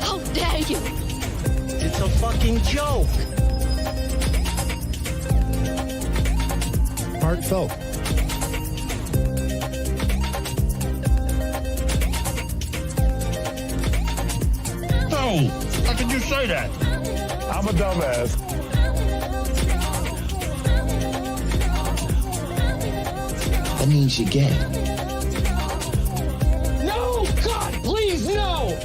How dare you? It's a fucking joke. Heartfelt. No, how could you say that? I'm a dumbass. That means you're gay. No, God, please, no.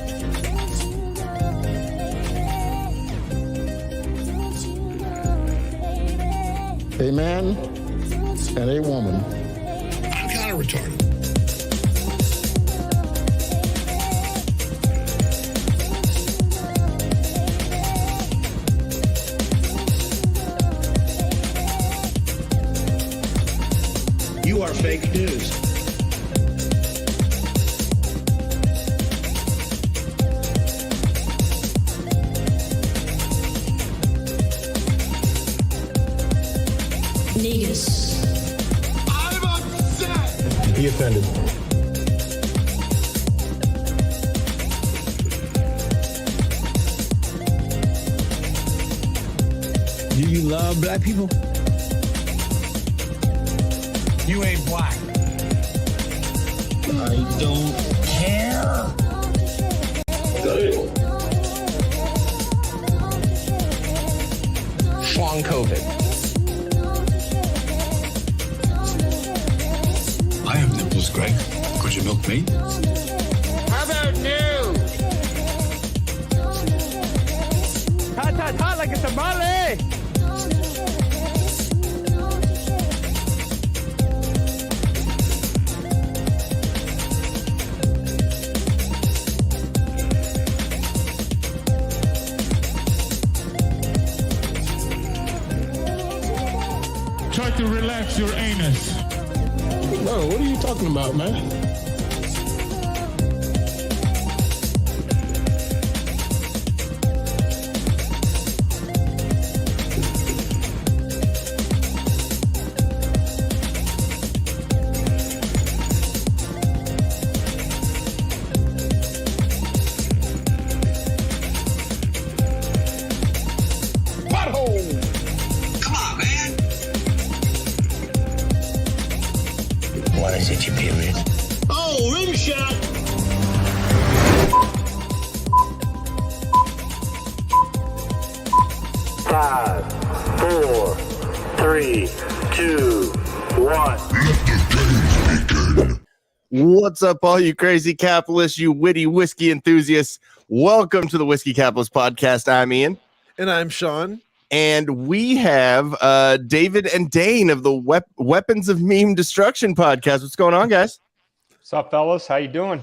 A man and a woman. I'm kind of retarded. You are fake news. Negus. I'm upset. Be offended. Do you love black people? You ain't black. I don't care. Long COVID. I have nipples, Greg. Could you milk me? How about new? Hot, hot, hot like a tamale! Try to relax your anus. Bro, what are you talking about, man? Come on, man. What is it, you period? Oh, rim shot. Five, 4, 3, 2, 1. What's up, all you crazy capitalists, you witty whiskey enthusiasts? Welcome to the Whiskey Capitalist Podcast. I'm Ian. And I'm Sean. And we have David and Dane of the Weapons of Meme Destruction podcast. What's going on, guys? What's up, fellas? How you doing?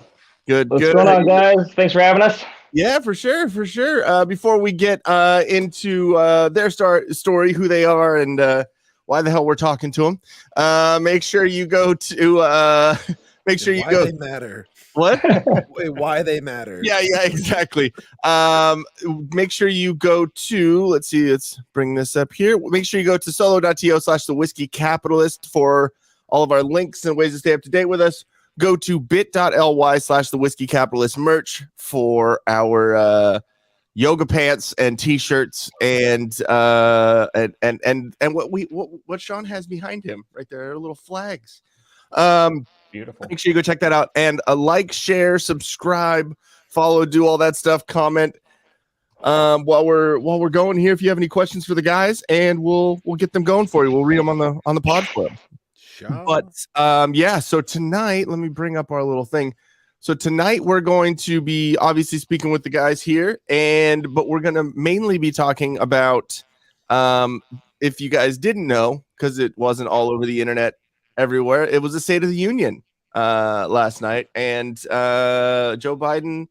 Good, What's good. going on, guys? Thanks for having us. Yeah, for sure, for sure. Before we get into their story, who they are, and why the hell we're talking to them, make sure you go to make sure you go. They matter. What? Wait, why they matter? Yeah, exactly. Make sure you go to, let's bring this up here. Make sure you go to solo.to/the Whiskey Capitalist for all of our links and ways to stay up to date with us. Go to bit.ly/the Whiskey Capitalist merch for our yoga pants and t-shirts and what Sean has behind him right there are little flags. Beautiful. Make sure you go check that out and like, share, subscribe, follow, do all that stuff. Comment while we're going here. If you have any questions for the guys, and we'll get them going for you. We'll read them on the pod club. Sure. But yeah. So tonight, let me bring up our little thing. So tonight we're going to be obviously speaking with the guys here, but we're going to mainly be talking about if you guys didn't know, because it wasn't all over the internet everywhere. It was the State of the Union last night, and Joe Biden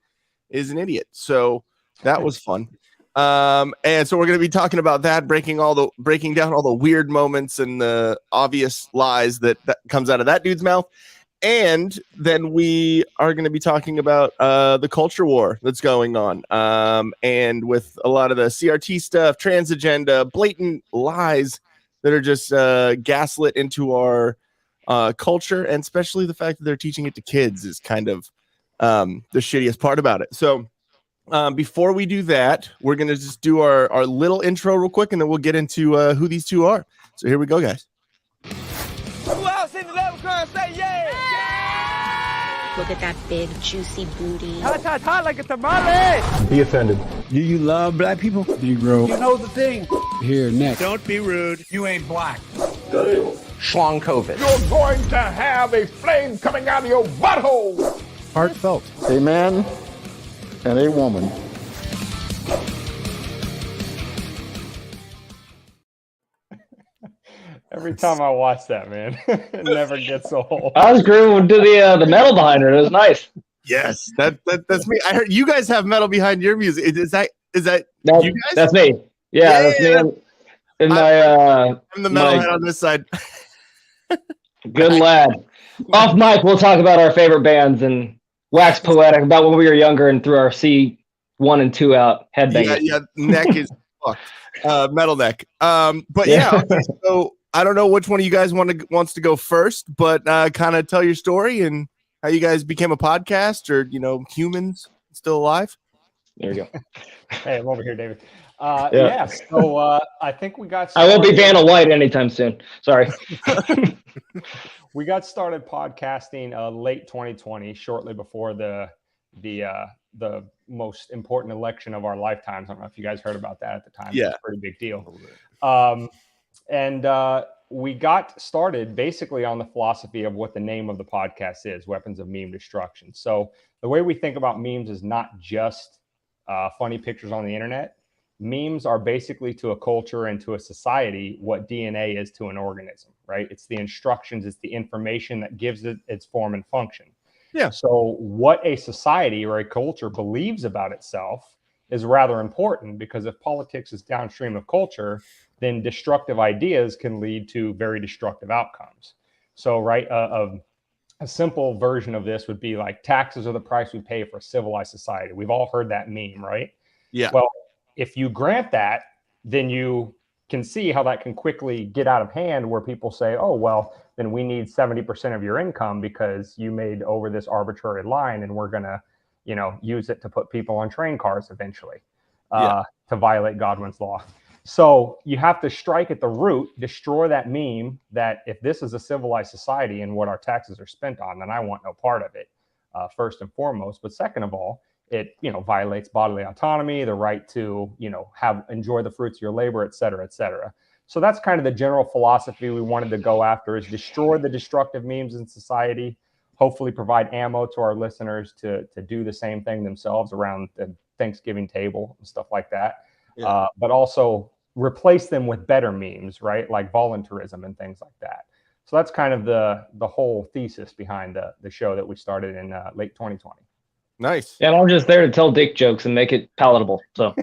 is an idiot. So that was fun. And so we're going to be talking about that, breaking down all the weird moments and the obvious lies that comes out of that dude's mouth. And then we are going to be talking about the culture war that's going on, and with a lot of the CRT stuff, trans agenda, blatant lies that are just gaslit into our culture, and especially the fact that they're teaching it to kids is kind of the shittiest part about it. So before we do that, we're gonna just do our little intro real quick, and then we'll get into who these two are. So here we go, guys. Who else in the level curve say yeah? Look at that big, juicy booty. Hot like a tamale. Be offended. Do you love black people? Negro. You know the thing. Here, next. Don't be rude. You ain't black. Schlong COVID. You're going to have a flame coming out of your butthole. Heartfelt. A man and a woman. Every time I watch that, man, it never gets old. I was grooving to the metal behind her. It was nice. Yes, that's me. I heard you guys have metal behind your music. Is that you guys? That's me. Yeah, that's me. And I'm the metalhead on this side. good lad. Off mic, we'll talk about our favorite bands and wax poetic about when we were younger and threw our C1 and 2 out headbanging. Yeah, neck is fucked. Metal neck. But yeah, okay, so I don't know which one of you guys wants to go first, but kind of tell your story and how you guys became a podcast, or humans still alive. There you go. Hey, I'm over here, David. Yeah. So I think we got. I won't be Vanna White anytime soon. Sorry. We got started podcasting late 2020, shortly before the most important election of our lifetimes. I don't know if you guys heard about that at the time. Yeah, it's a pretty big deal. And we got started basically on the philosophy of what the name of the podcast is: Weapons of Meme Destruction. So the way we think about memes is not just funny pictures on the internet. Memes are basically to a culture and to a society what DNA is to an organism, right? It's the instructions, it's the information that gives it its form and function. Yeah. So what a society or a culture believes about itself is rather important, because if politics is downstream of culture, then destructive ideas can lead to very destructive outcomes. So, right, a simple version of this would be like, taxes are the price we pay for a civilized society. We've all heard that meme, right? Yeah. Well, if you grant that, then you can see how that can quickly get out of hand, where people say, oh, well, then we need 70% of your income because you made over this arbitrary line, and we're going to, use it to put people on train cars eventually to violate Godwin's law. So you have to strike at the root, destroy that meme that if this is a civilized society and what our taxes are spent on, then I want no part of it, first and foremost. But second of all, it violates bodily autonomy, the right to enjoy the fruits of your labor, et cetera, et cetera. So that's kind of the general philosophy we wanted to go after: is destroy the destructive memes in society, hopefully provide ammo to our listeners to do the same thing themselves around the Thanksgiving table and stuff like that. Yeah. But also replace them with better memes, right? Like voluntarism and things like that. So that's kind of the whole thesis behind the show that we started in late 2020. Nice. Yeah, I'm just there to tell dick jokes and make it palatable. So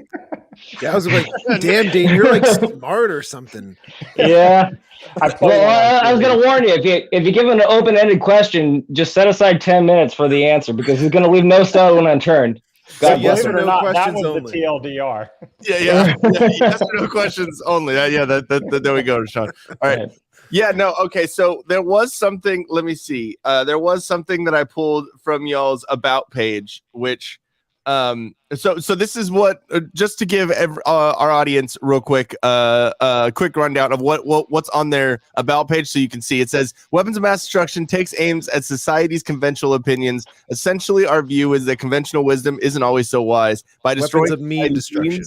yeah, I was like, damn, Dane, you're like smart or something. Yeah. I was going to warn you, if you give an open-ended question, just set aside 10 minutes for the answer, because he's going to leave no stone unturned. God bless him. That was only. The TLDR. Yeah. Yes or no questions only. There we go, Sean. All right. Yeah, no, okay, so there was something, let me see. There was something that I pulled from y'all's about page, which, so this is what, just to give our audience real quick, a quick rundown of what's on their about page, so you can see. It says, weapons of mass destruction takes aims at society's conventional opinions. Essentially, our view is that conventional wisdom isn't always so wise. By destroying weapons of meme destruction.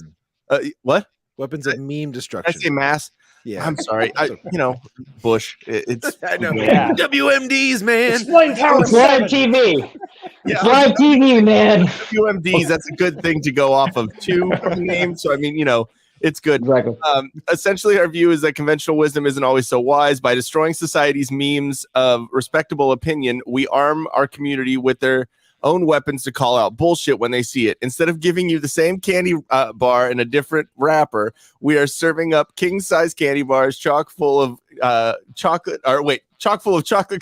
What? Weapons of meme destruction. I say mass. Yeah, I'm sorry. Bush. It's I know. Yeah. WMDs, man. Explain Tower 7. Live TV. Yeah, live TV, man. WMDs. That's a good thing to go off of too. Name. So I mean, it's good. Exactly. Essentially, our view is that conventional wisdom isn't always so wise. By destroying society's memes of respectable opinion, we arm our community with their own weapons to call out bullshit when they see it. Instead of giving you the same candy bar in a different wrapper, we are serving up king-size candy bars chock full of chocolate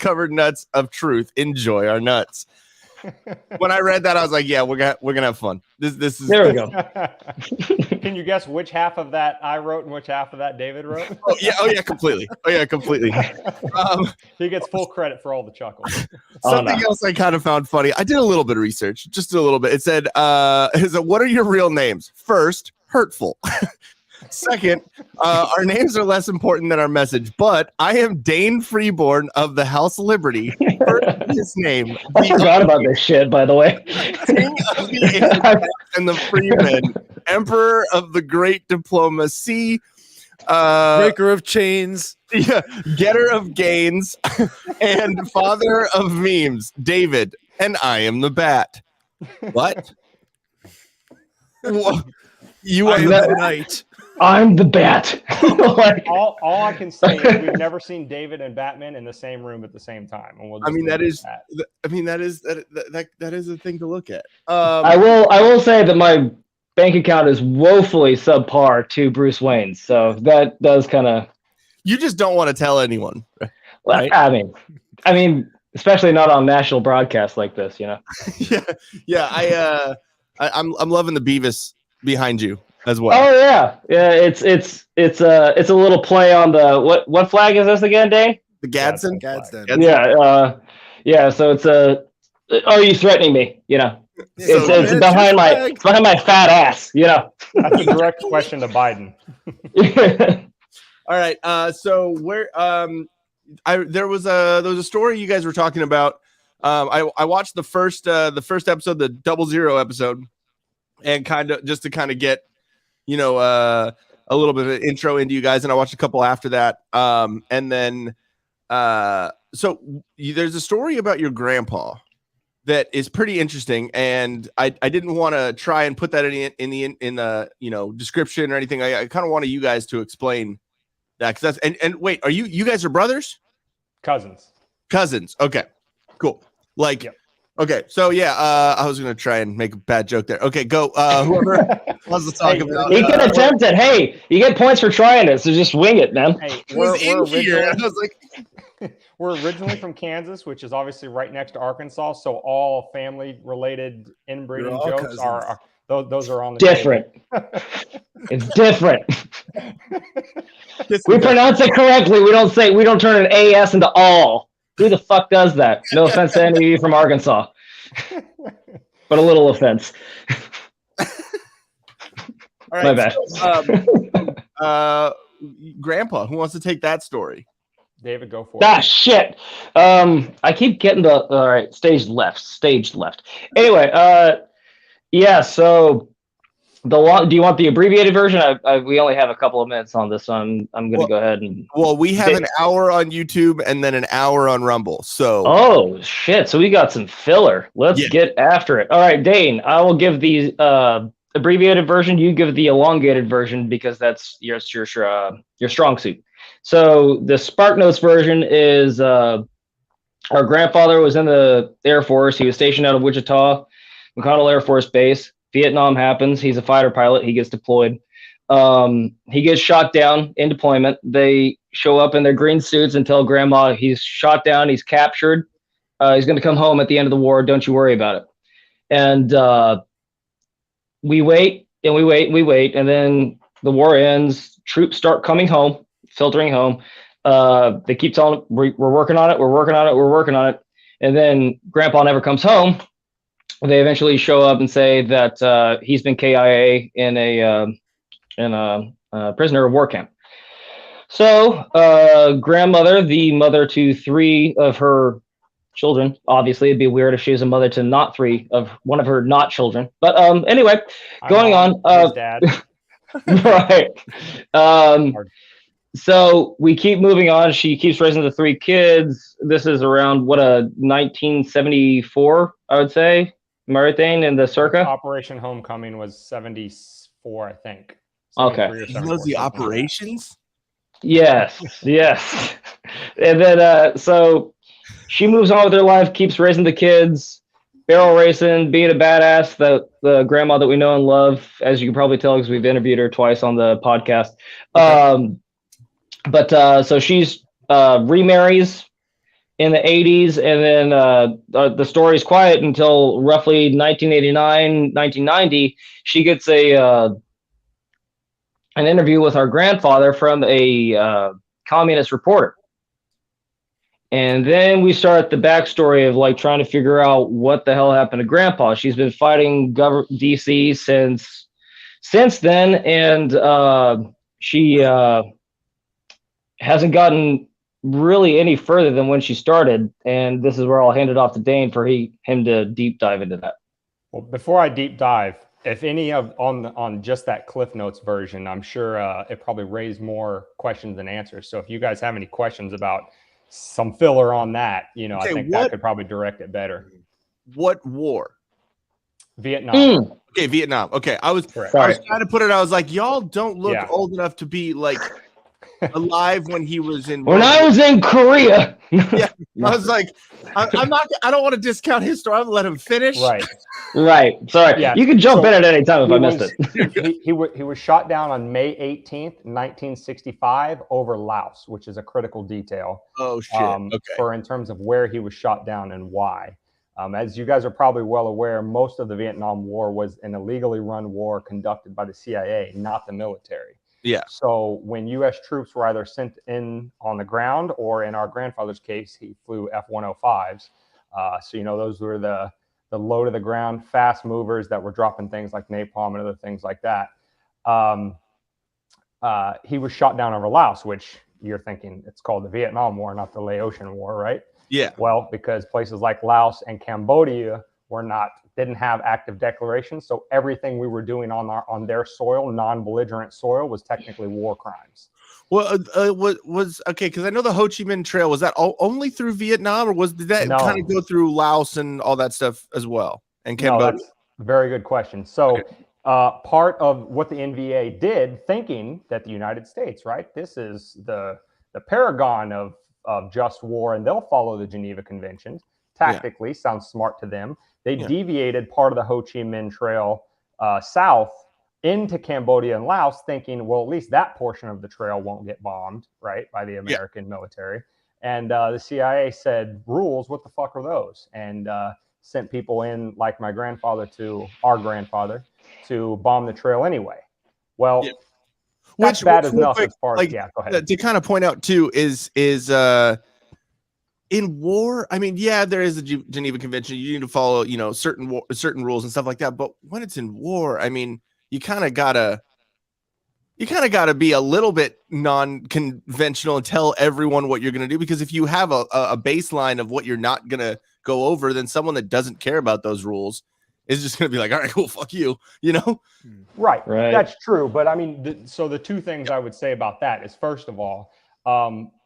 covered nuts of truth. Enjoy our nuts. When I read that, I was like, yeah, we're gonna have fun. This is There we go. Can you guess which half of that I wrote and which half of that David wrote? Oh yeah, completely. He gets full credit for all the chuckles. Something else I kind of found funny. I did a little bit of research, just a little bit. It said, what are your real names? First, hurtful. Second, our names are less important than our message, but I am Dane Freeborn of the House Liberty. His name. I forgot about this shit, by the way. King of the and the freemen, Emperor of the Great Diplomacy, Breaker of chains, Getter of gains, and Father of memes, David, and I am the Bat. What? You are the Knight. I'm the Bat. all I can say is we've never seen David and Batman in the same room at the same time. And we'll that is a thing to look at. I will say that my bank account is woefully subpar to Bruce Wayne's, so that does kind of. You just don't want to tell anyone. Right? I mean, especially not on national broadcast like this, you know. Yeah. I'm loving the Beavis behind you as well. Oh yeah. It's a little play on the what flag is this again, Dane? The Gadsden. Yeah. So it's are you threatening me? You know, it's behind my fat ass. You know. That's a direct question to Biden. All right. So where there was a story you guys were talking about. I watched the first episode, the 00 episode, and kind of get a little bit of an intro into you guys, and I watched a couple after that. And then there's a story about your grandpa that is pretty interesting, and I didn't want to try and put that in the description or anything. I kind of wanted you guys to explain that, because that's and wait, are you guys are brothers? Cousins. Okay, cool. Yep. Okay, so I was gonna try and make a bad joke there. Okay, go. Whoever wants to talk about. You can attempt it. Hey, you get points for trying it, so just wing it, man. Hey, we're originally from Kansas, which is obviously right next to Arkansas. So all family-related inbreeding jokes are those are on the different. It's different. We pronounce it correctly. We don't turn an AS into all. Who the fuck does that? No offense to any of you from Arkansas, but a little offense. All right, my bad. Grandpa, who wants to take that story? David, go for it. Ah, shit. I keep getting all right. Stage left. Anyway, so do you want the abbreviated version? We only have a couple of minutes on this, so I'm going to go ahead and. Well, we have an hour on YouTube and then an hour on Rumble. So. Oh shit! So we got some filler. Let's get after it. All right, Dane. I will give the abbreviated version. You give the elongated version because that's your strong suit. So the SparkNotes version is our grandfather was in the Air Force. He was stationed out of Wichita, McConnell Air Force Base. Vietnam happens. He's a fighter pilot. He gets deployed. He gets shot down in deployment. They show up in their green suits and tell Grandma he's shot down. He's captured. He's going to come home at the end of the war. Don't you worry about it. And we wait and we wait and we wait. And then the war ends. Troops start coming home, filtering home. They keep telling we're working on it. We're working on it. We're working on it. And then Grandpa never comes home. They eventually show up and say that he's been KIA in a prisoner of war camp. So grandmother, the mother to 3 of her children, obviously it'd be weird if she was a mother to not 3 of one of her not children. But anyway, going on. Dad. Right. So we keep moving on. She keeps raising the 3 kids. This is around 1974, I would say. Am I right, Dane, in the circa? Operation Homecoming was 74, I think. Okay. He knows the operations? Yes. And then, so she moves on with her life, keeps raising the kids, barrel racing, being a badass, the grandma that we know and love, as you can probably tell because we've interviewed her twice on the podcast. Okay. So she's remarries in the 80s, and then the story's quiet until roughly 1989, 1990. She gets an interview with our grandfather from a communist reporter. And then we start the backstory of like trying to figure out what the hell happened to Grandpa. She's been fighting DC since then, and she hasn't gotten really any further than when she started. And this is where I'll hand it off to Dane for him to deep dive into that. Well, before I deep dive, if any of on just that Cliff Notes version, I'm sure it probably raised more questions than answers. So if you guys have any questions about some filler on that, okay, I think that could probably direct it better. What war? Vietnam. Okay, Vietnam. Okay, I was trying to put it. I was like, y'all don't look old enough to be like alive when he was in. When I was in Korea. Yeah, I was like, I'm not. I don't want to discount his story. I'll let him finish. Right. Sorry. Yeah. You can jump in at any time if I missed it. He was shot down on May 18th, 1965, over Laos, which is a critical detail. Oh shit. Okay. For in terms of where he was shot down and why. As you guys are probably well aware, most of the Vietnam War was an illegally run war conducted by the CIA, not the military. Yeah. So when U.S. troops were either sent in on the ground, or in our grandfather's case, he flew F-105s. So those were the low to the ground fast movers that were dropping things like napalm and other things like that. He was shot down over Laos, which you're thinking it's called the Vietnam War, not the Laotian War, right? Yeah. Well, because places like Laos and Cambodia didn't have active declarations, so everything we were doing on their soil, non-belligerent soil, was technically war crimes. Well, was okay, because I know the Ho Chi Minh Trail, was that only through Vietnam, or did that kind of go through Laos and all that stuff as well, and Cambodia? No, that's a very good question. So part of what the NVA did, thinking that the United States, right, this is the paragon of just war, and they'll follow the Geneva Conventions. Tactically, sounds smart to them. They deviated part of the Ho Chi Minh Trail south into Cambodia and Laos, thinking, well, at least that portion of the trail won't get bombed, right, by the American military. And the CIA said, rules, what the fuck are those? And sent people in, like my grandfather to our grandfather, to bomb the trail anyway. Well, that's bad enough as far as, go ahead. To kind of point out, too, is in war, I mean, there is a Geneva Convention. You need to follow, certain rules and stuff like that. But when it's in war, I mean, you kind of gotta be a little bit non-conventional and tell everyone what you're gonna do. Because if you have a baseline of what you're not gonna go over, then someone that doesn't care about those rules is just gonna be like, all right, cool, fuck you, Right. That's true. But I mean, so the two things I would say about that is, first of all,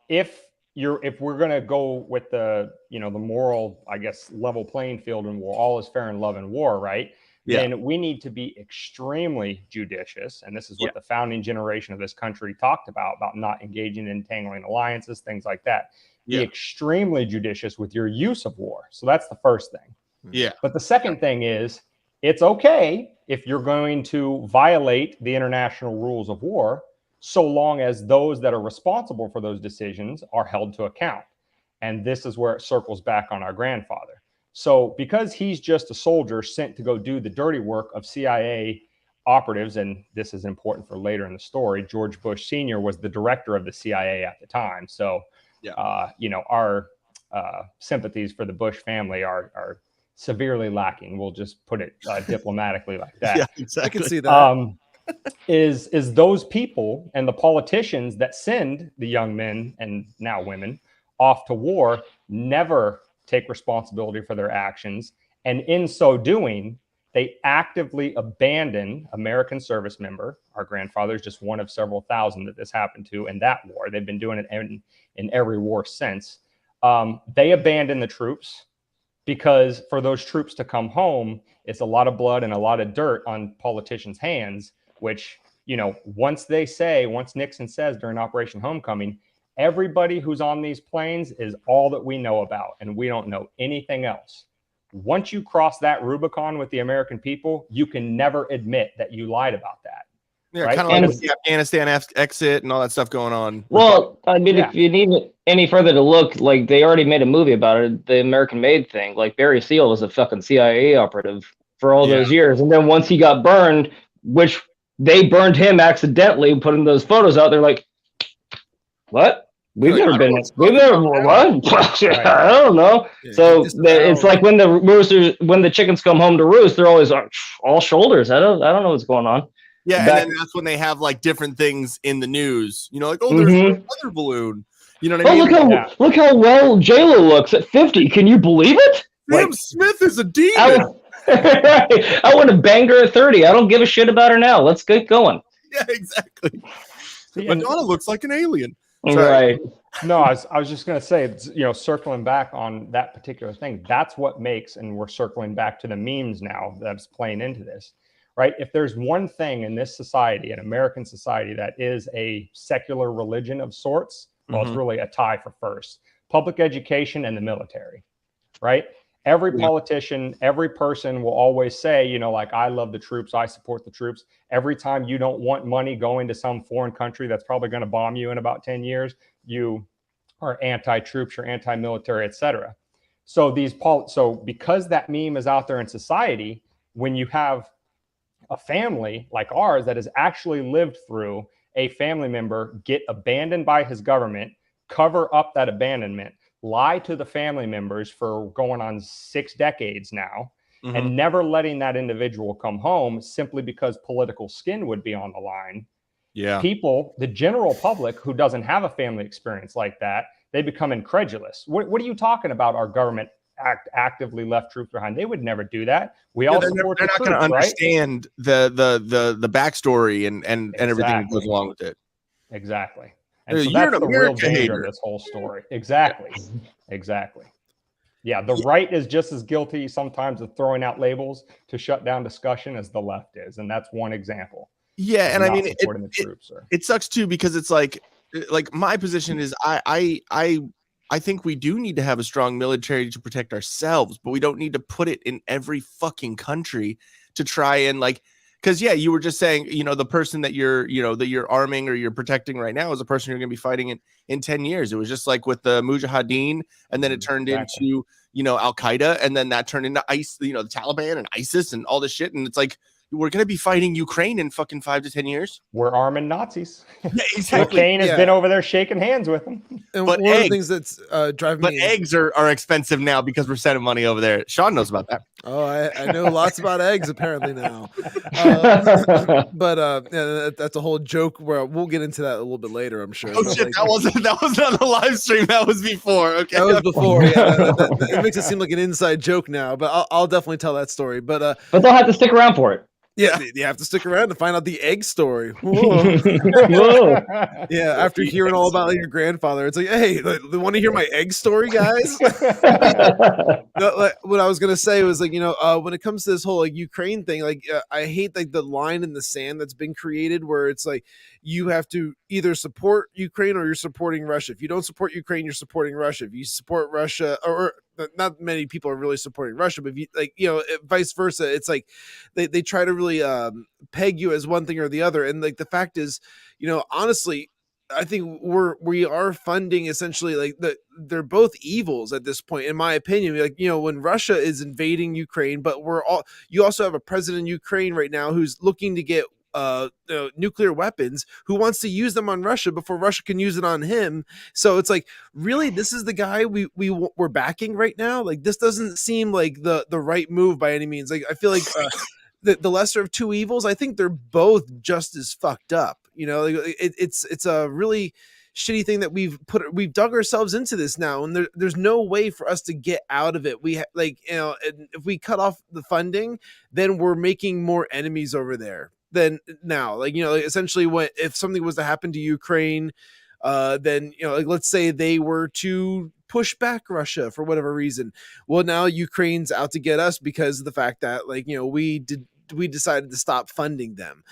if we're going to go with the moral, I guess, level playing field in war, all is fair in love and war, right? Then we need to be extremely judicious. And this is what the founding generation of this country talked about not engaging in entangling alliances, things like that. Be extremely judicious with your use of war. So that's the first thing. Yeah. But the second thing is, it's okay if you're going to violate the international rules of war, so long as those that are responsible for those decisions are held to account. And this is where it circles back on our grandfather. So because he's just a soldier sent to go do the dirty work of CIA operatives, and this is important for later in the story, George Bush Sr. was the director of the CIA at the time. So, our sympathies for the Bush family are severely lacking. We'll just put it diplomatically like that. Yeah, exactly. I can see that. Is those people and the politicians that send the young men and now women off to war never take responsibility for their actions. And in so doing, they actively abandon American service member. Our grandfather is just one of several thousand that this happened to in that war. They've been doing it in every war since. They abandon the troops, because for those troops to come home, it's a lot of blood and a lot of dirt on politicians' hands, which, once Nixon says during Operation Homecoming, everybody who's on these planes is all that we know about, and we don't know anything else. Once you cross that Rubicon with the American people, you can never admit that you lied about that. Yeah, right? kind of like with the Afghanistan exit and all that stuff going on. Well, I mean, if you need any further to look, like they already made a movie about it, the American Made thing. Like Barry Seal was a fucking CIA operative for all those years, and then once he got burned, which they burned him accidentally, putting those photos out, they're like, "What? We've never been. We've never what? I don't know." Yeah, so it's like when the chickens come home to roost, they're always all shoulders. I don't know what's going on. Yeah, and then that's when they have like different things in the news. You know, like there's a weather balloon. You know what I mean? Look how well JLo looks at 50. Can you believe it? Sam Smith is a demon. I want to bang her at 30. I don't give a shit about her now. Let's get going. Yeah, exactly. Madonna looks like an alien. Right. No, I was just going to say, circling back on that particular thing, that's what makes, and we're circling back to the memes now that's playing into this, right? If there's one thing in this society, an American society, that is a secular religion of sorts, well, it's really a tie for first. Public education and the military, right? Every politician, every person will always say, like, I love the troops, I support the troops. Every time you don't want money going to some foreign country that's probably going to bomb you in about 10 years, you are anti-troops, you're anti-military, etc. So because that meme is out there in society, when you have a family like ours that has actually lived through a family member get abandoned by his government, cover up that abandonment, lie to the family members for going on 6 decades now, and never letting that individual come home simply because political skin would be on the line. Yeah. People, the general public who doesn't have a family experience like that, they become incredulous. What are you talking about? Our government actively left troops behind? They would never do that. We all support the troops, they're not going to understand the backstory and everything that goes along with it. Exactly. And so that's the real danger of this whole story. Exactly. Yeah, the right is just as guilty sometimes of throwing out labels to shut down discussion as the left is, and that's one example. Yeah, and I mean, it sucks too, because it's like my position is I think we do need to have a strong military to protect ourselves, but we don't need to put it in every fucking country to try and because you were just saying, the person that you're arming or you're protecting right now is a person you're going to be fighting in 10 years. It was just like with the Mujahideen, and then it turned into, Al Qaeda, and then that turned into ICE, the Taliban and ISIS and all this shit. And it's like, we're going to be fighting Ukraine in fucking 5 to 10 years. We're arming Nazis. Yeah, exactly. McCain has been over there shaking hands with them. And one of the things that's driving me. But eggs are expensive now because we're sending money over there. Sean knows about that. Oh, I know lots about eggs apparently now. But that's a whole joke where we'll get into that a little bit later, I'm sure. Oh shit, that wasn't on the live stream. That was before. Okay, that was before. Yeah, it makes it seem like an inside joke now, but I'll definitely tell that story. But they'll have to stick around for it. Yeah, you have to stick around to find out the egg story. Whoa. Yeah, after hearing all about your grandfather, it's like, hey, want to hear my egg story, guys? What I was gonna say was when it comes to this whole Ukraine thing, I hate the line in the sand that's been created where it's like you have to either support Ukraine or you're supporting Russia. If you don't support Ukraine, you're supporting Russia. If you support Russia, or not many people are really supporting Russia, but if you vice versa, it's like they try to really peg you as one thing or the other. And the fact is, honestly, I think we are funding essentially they're both evils at this point, in my opinion. When Russia is invading Ukraine, but you also have a president in Ukraine right now who's looking to get nuclear weapons, who wants to use them on Russia before Russia can use it on him. So it's like, really, this is the guy we're backing right now? This doesn't seem like the right move by any means. I feel like the lesser of two evils. I think they're both just as fucked up. It's a really shitty thing that we've dug ourselves into this now, and there's no way for us to get out of it. If we cut off the funding, then we're making more enemies over there than now. Essentially, if something was to happen to Ukraine, then let's say they were to push back Russia for whatever reason. Well, now Ukraine's out to get us because of the fact that we decided to stop funding them.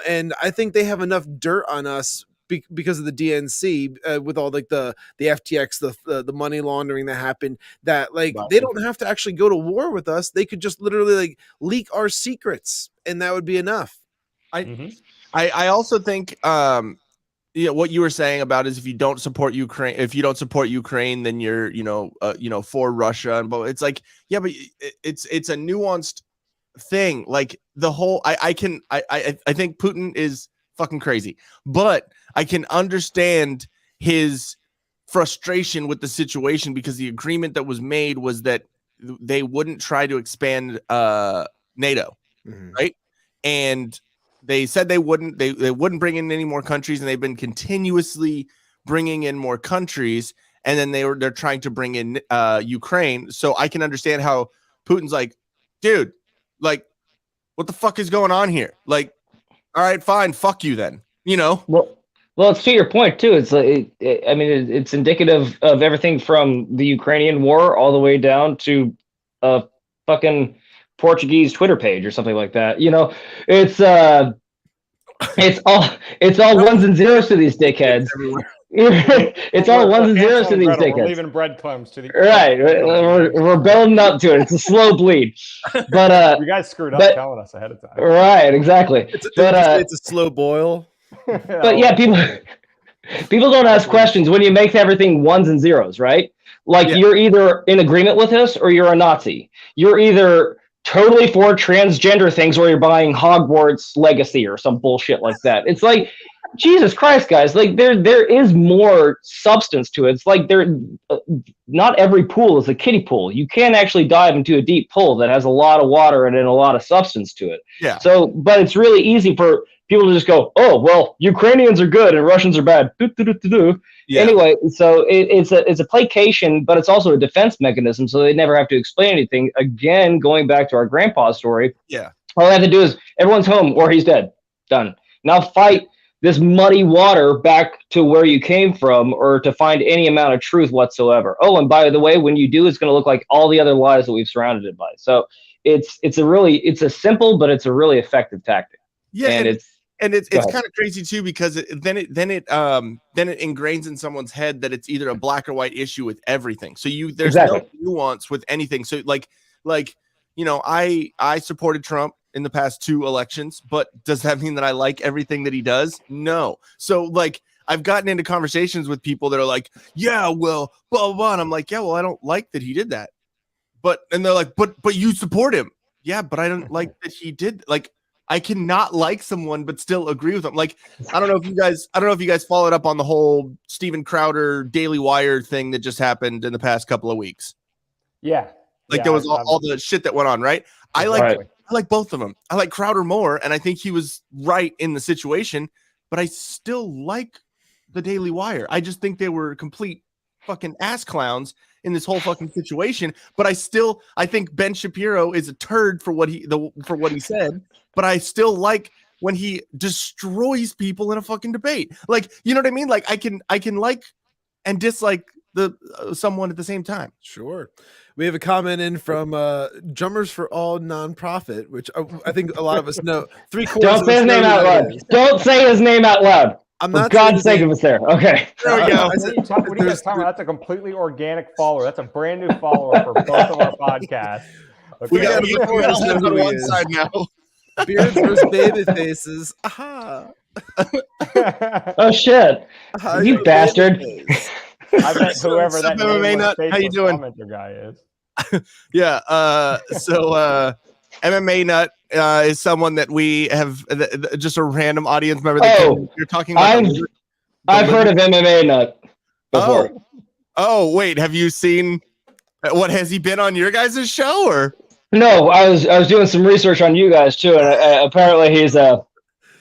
And I think they have enough dirt on us because of the DNC, with all the FTX, the money laundering that happened, that they don't have to actually go to war with us. They could just literally leak our secrets, and that would be enough. I I also think what you were saying about is if you don't support Ukraine, then you're for Russia, but it's like, yeah, but it's a nuanced thing. Like the whole I think Putin is fucking crazy, but I can understand his frustration with the situation because the agreement that was made was that they wouldn't try to expand NATO, right? And they said they wouldn't wouldn't bring in any more countries, and they've been continuously bringing in more countries, and then they're trying to bring in Ukraine. So I can understand how Putin's like, dude, like, what the fuck is going on here? Like, all right, fine, fuck you then, Well, it's to your point too. It's like, it's indicative of everything from the Ukrainian war all the way down to a fucking Portuguese Twitter page or something like that. It's all ones and zeros to these dickheads. It's all ones and zeros to these dickheads. We're leaving breadcrumbs to the right. We're building up to it. It's a slow bleed, but you guys screwed up telling us ahead of time. Right, exactly. It's a slow boil. But yeah, people don't ask questions when you make everything ones and zeros, right? Like you're either in agreement with us or you're a Nazi. You're either totally for transgender things or you're buying Hogwarts Legacy or some bullshit like that. It's like, Jesus Christ, guys, like there is more substance to it. It's like not every pool is a kiddie pool. You can actually dive into a deep pool that has a lot of water and a lot of substance to it. Yeah. So, but it's really easy for people to just go, oh, well, Ukrainians are good and Russians are bad. Yeah. Anyway, so it's a placation, but it's also a defense mechanism, so they never have to explain anything. Again, going back to our grandpa's story, all they have to do is everyone's home or he's dead. Done. Now fight this muddy water back to where you came from or to find any amount of truth whatsoever. Oh, and by the way, when you do, it's going to look like all the other lies that we've surrounded it by. So it's a simple, but it's a really effective tactic. Yeah, and it's kind of crazy too because then it ingrains in someone's head that it's either a black or white issue with everything. So there's no nuance with anything. So like I supported Trump in the past 2 elections, but does that mean that I like everything that he does? No. So like I've gotten into conversations with people that are like, yeah, well, blah, blah, blah. And I'm like, yeah, well, I don't like that he did that. And they're like, but you support him. Yeah, but I don't like that he did. Like, I cannot like someone but still agree with them. Like, I don't know if you guys followed up on the whole Steven Crowder Daily Wire thing that just happened in the past couple of weeks. Yeah. There was all the shit that went on, right? I like both of them. I like Crowder more, and I think he was right in the situation, but I still like the Daily Wire. I just think they were complete fucking ass clowns in this whole fucking situation. But I think Ben Shapiro is a turd for what he said. But I still like when he destroys people in a fucking debate. Like, you know what I mean? Like I can like and dislike someone at the same time. Sure. We have a comment in from Drummers for All Nonprofit, which I think a lot of us know. 3/4. Don't say his name out loud. Don't say his name out loud. I'm not. For God's sake, if it's there. Okay. There we go. What are you guys talking about? That's a completely organic follower. That's a brand new follower for both of our podcasts. Okay. We got on one side now. Beards versus baby faces. Aha. Oh shit! Aha, you bastard! I bet whoever that MMA nut, how you doing? Guy is. Yeah. So MMA nut is someone that we have just a random audience member. You're talking about. I've heard of MMA nut before. Oh wait, have you seen? What has he been on your guys' show or? No, I was doing some research on you guys too, and apparently he's a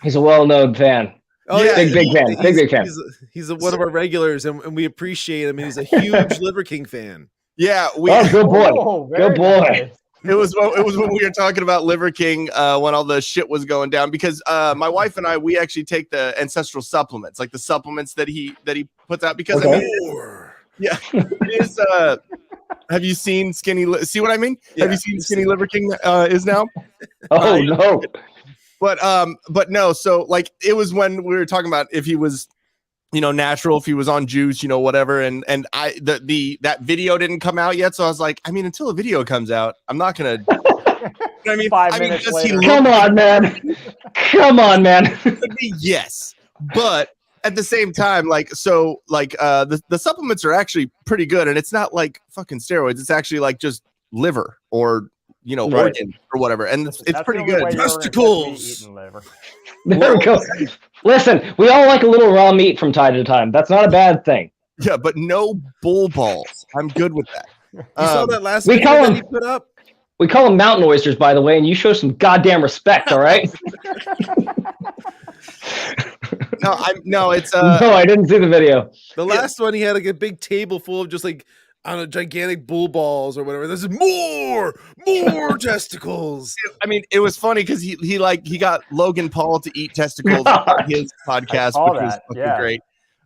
well-known fan. Oh yeah, big fan, big fan. He's one of our regulars, and we appreciate him. And he's a huge Liver King fan. Yeah, good boy, good boy. Nice. It was when we were talking about Liver King when all the shit was going down because my wife and we actually take the ancestral supplements, like the supplements that he puts out because I mean, yeah, it is. Have you seen Skinny? See what I mean? Yeah, have you seen Skinny Liver King is now? Oh no. But no. So like it was when we were talking about if he was, natural, if he was on juice, whatever. And that video didn't come out yet. So I was like, I mean, until a video comes out, I'm not gonna. I mean, 5 minutes later. Come on, man. Come on, man. technically, yes, but at the same time, the supplements are actually pretty good, and it's not like fucking steroids. It's actually like just liver or organ or whatever, and it's pretty good. Testicles. There we go. Listen, we all like a little raw meat from time to time. That's not a bad thing. Yeah, but no bull balls. I'm good with that. You saw that last we video call that them, he put up? We call them mountain oysters, by the way, and you show some goddamn respect, all right? No, it's No, I didn't see the video. The last one, he had like a big table full of just like, I don't know, gigantic bull balls or whatever. This is more testicles. I mean, it was funny because he got Logan Paul to eat testicles on his podcast, which was fucking great.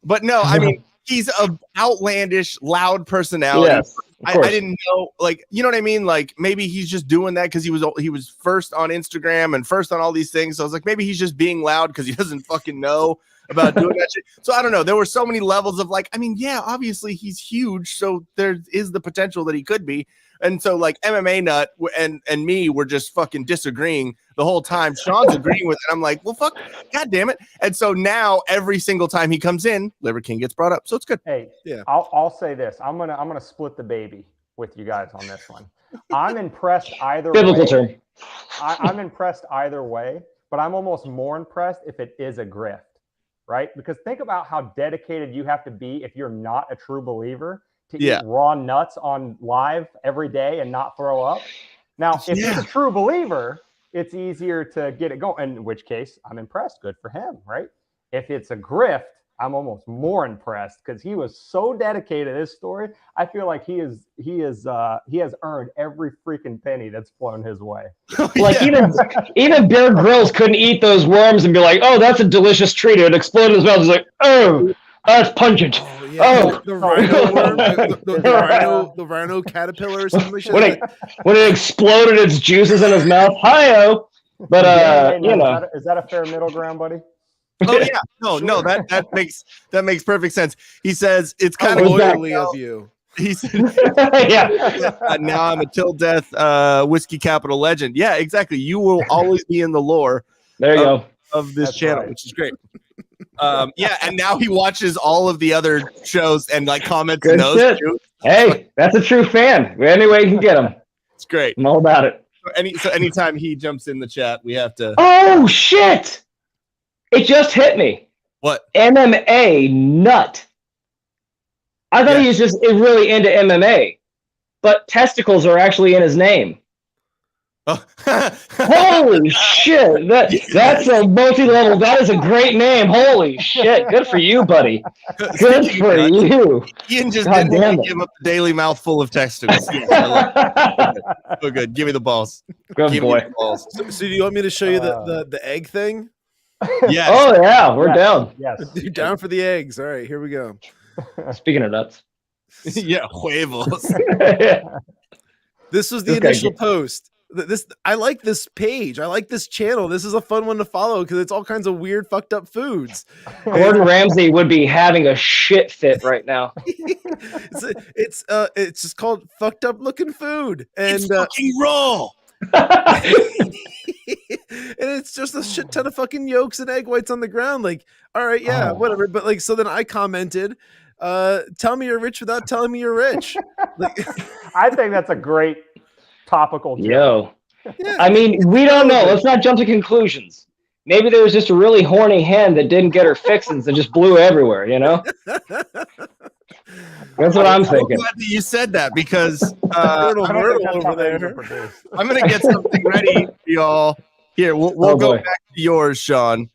But no, I mean, he's an outlandish, loud personality. Yes, I didn't know, like, you know what I mean? Like, maybe he's just doing that because he was first on Instagram and first on all these things. So I was like, maybe he's just being loud because he doesn't fucking know about doing that shit. So I don't know. There were so many levels of like, I mean, yeah, obviously he's huge, so there is the potential that he could be. And so like MMA Nut and me were just fucking disagreeing the whole time. Sean's agreeing with it. I'm like, well, fuck, god damn it. And so now every single time he comes in, Liver King gets brought up. So it's good. Hey, yeah. I'll say this. I'm gonna split the baby with you guys on this one. I'm impressed either Biblical way. term. I'm impressed either way, but I'm almost more impressed if it is a grift, right? Because think about how dedicated you have to be if you're not a true believer to eat raw nuts on live every day and not throw up. Now, if he's a true believer, it's easier to get it going, in which case I'm impressed. Good for him, right? If it's a grift, I'm almost more impressed because he was so dedicated to this story. I feel like he has earned every freaking penny that's flown his way. Like even Bear Grylls couldn't eat those worms and be like, "Oh, that's a delicious treat." It exploded in his mouth. He's like, "Oh, that's pungent." The rhino worm, the rhino caterpillar or something like that. When it exploded its juices in his mouth, hi-oh. But is that a fair middle ground, buddy? Oh yeah, no, that makes perfect sense. He says it's kind of loyally of you. He said, yeah. Now I'm a till death whiskey capital legend. Yeah, exactly. You will always be in the lore. There you go. Of this channel, which is great. And now he watches all of the other shows and like comments in those too. Hey, that's a true fan. Any way you can get him. It's great. I'm all about it. So anytime he jumps in the chat, we have to. Oh shit! It just hit me. What? MMA Nut. I thought he was just really into MMA, but testicles are actually in his name. Oh. Holy shit! That's a multi-level. That is a great name. Holy shit! Good for you, buddy. Good for you. Ian just didn't give up the daily mouthful of testicles. So good. Give me the balls. Good boy. The balls. So do you want me to show you the egg thing? Yes. Oh yeah, we're down. Yes. You're down for the eggs. All right, here we go. Speaking of nuts. Yeah, huevos. This was the initial post. I like this page. I like this channel. This is a fun one to follow because it's all kinds of weird, fucked up foods. Gordon Ramsay would be having a shit fit right now. It's just called fucked up looking food, and it's fucking raw. And it's just a shit ton of fucking yolks and egg whites on the ground. Like, all right, yeah, whatever. But like, so then I commented, "Tell me you're rich without telling me you're rich." Like, I think that's a great topical joke. Yo. Yeah, I mean, we don't know. Let's not jump to conclusions. Maybe there was just a really horny hen that didn't get her fixins and just blew everywhere, you know? That's what I'm thinking. I'm glad that you said that because over there. I'm going to get something ready for y'all. Here, we'll go back to yours, Sean.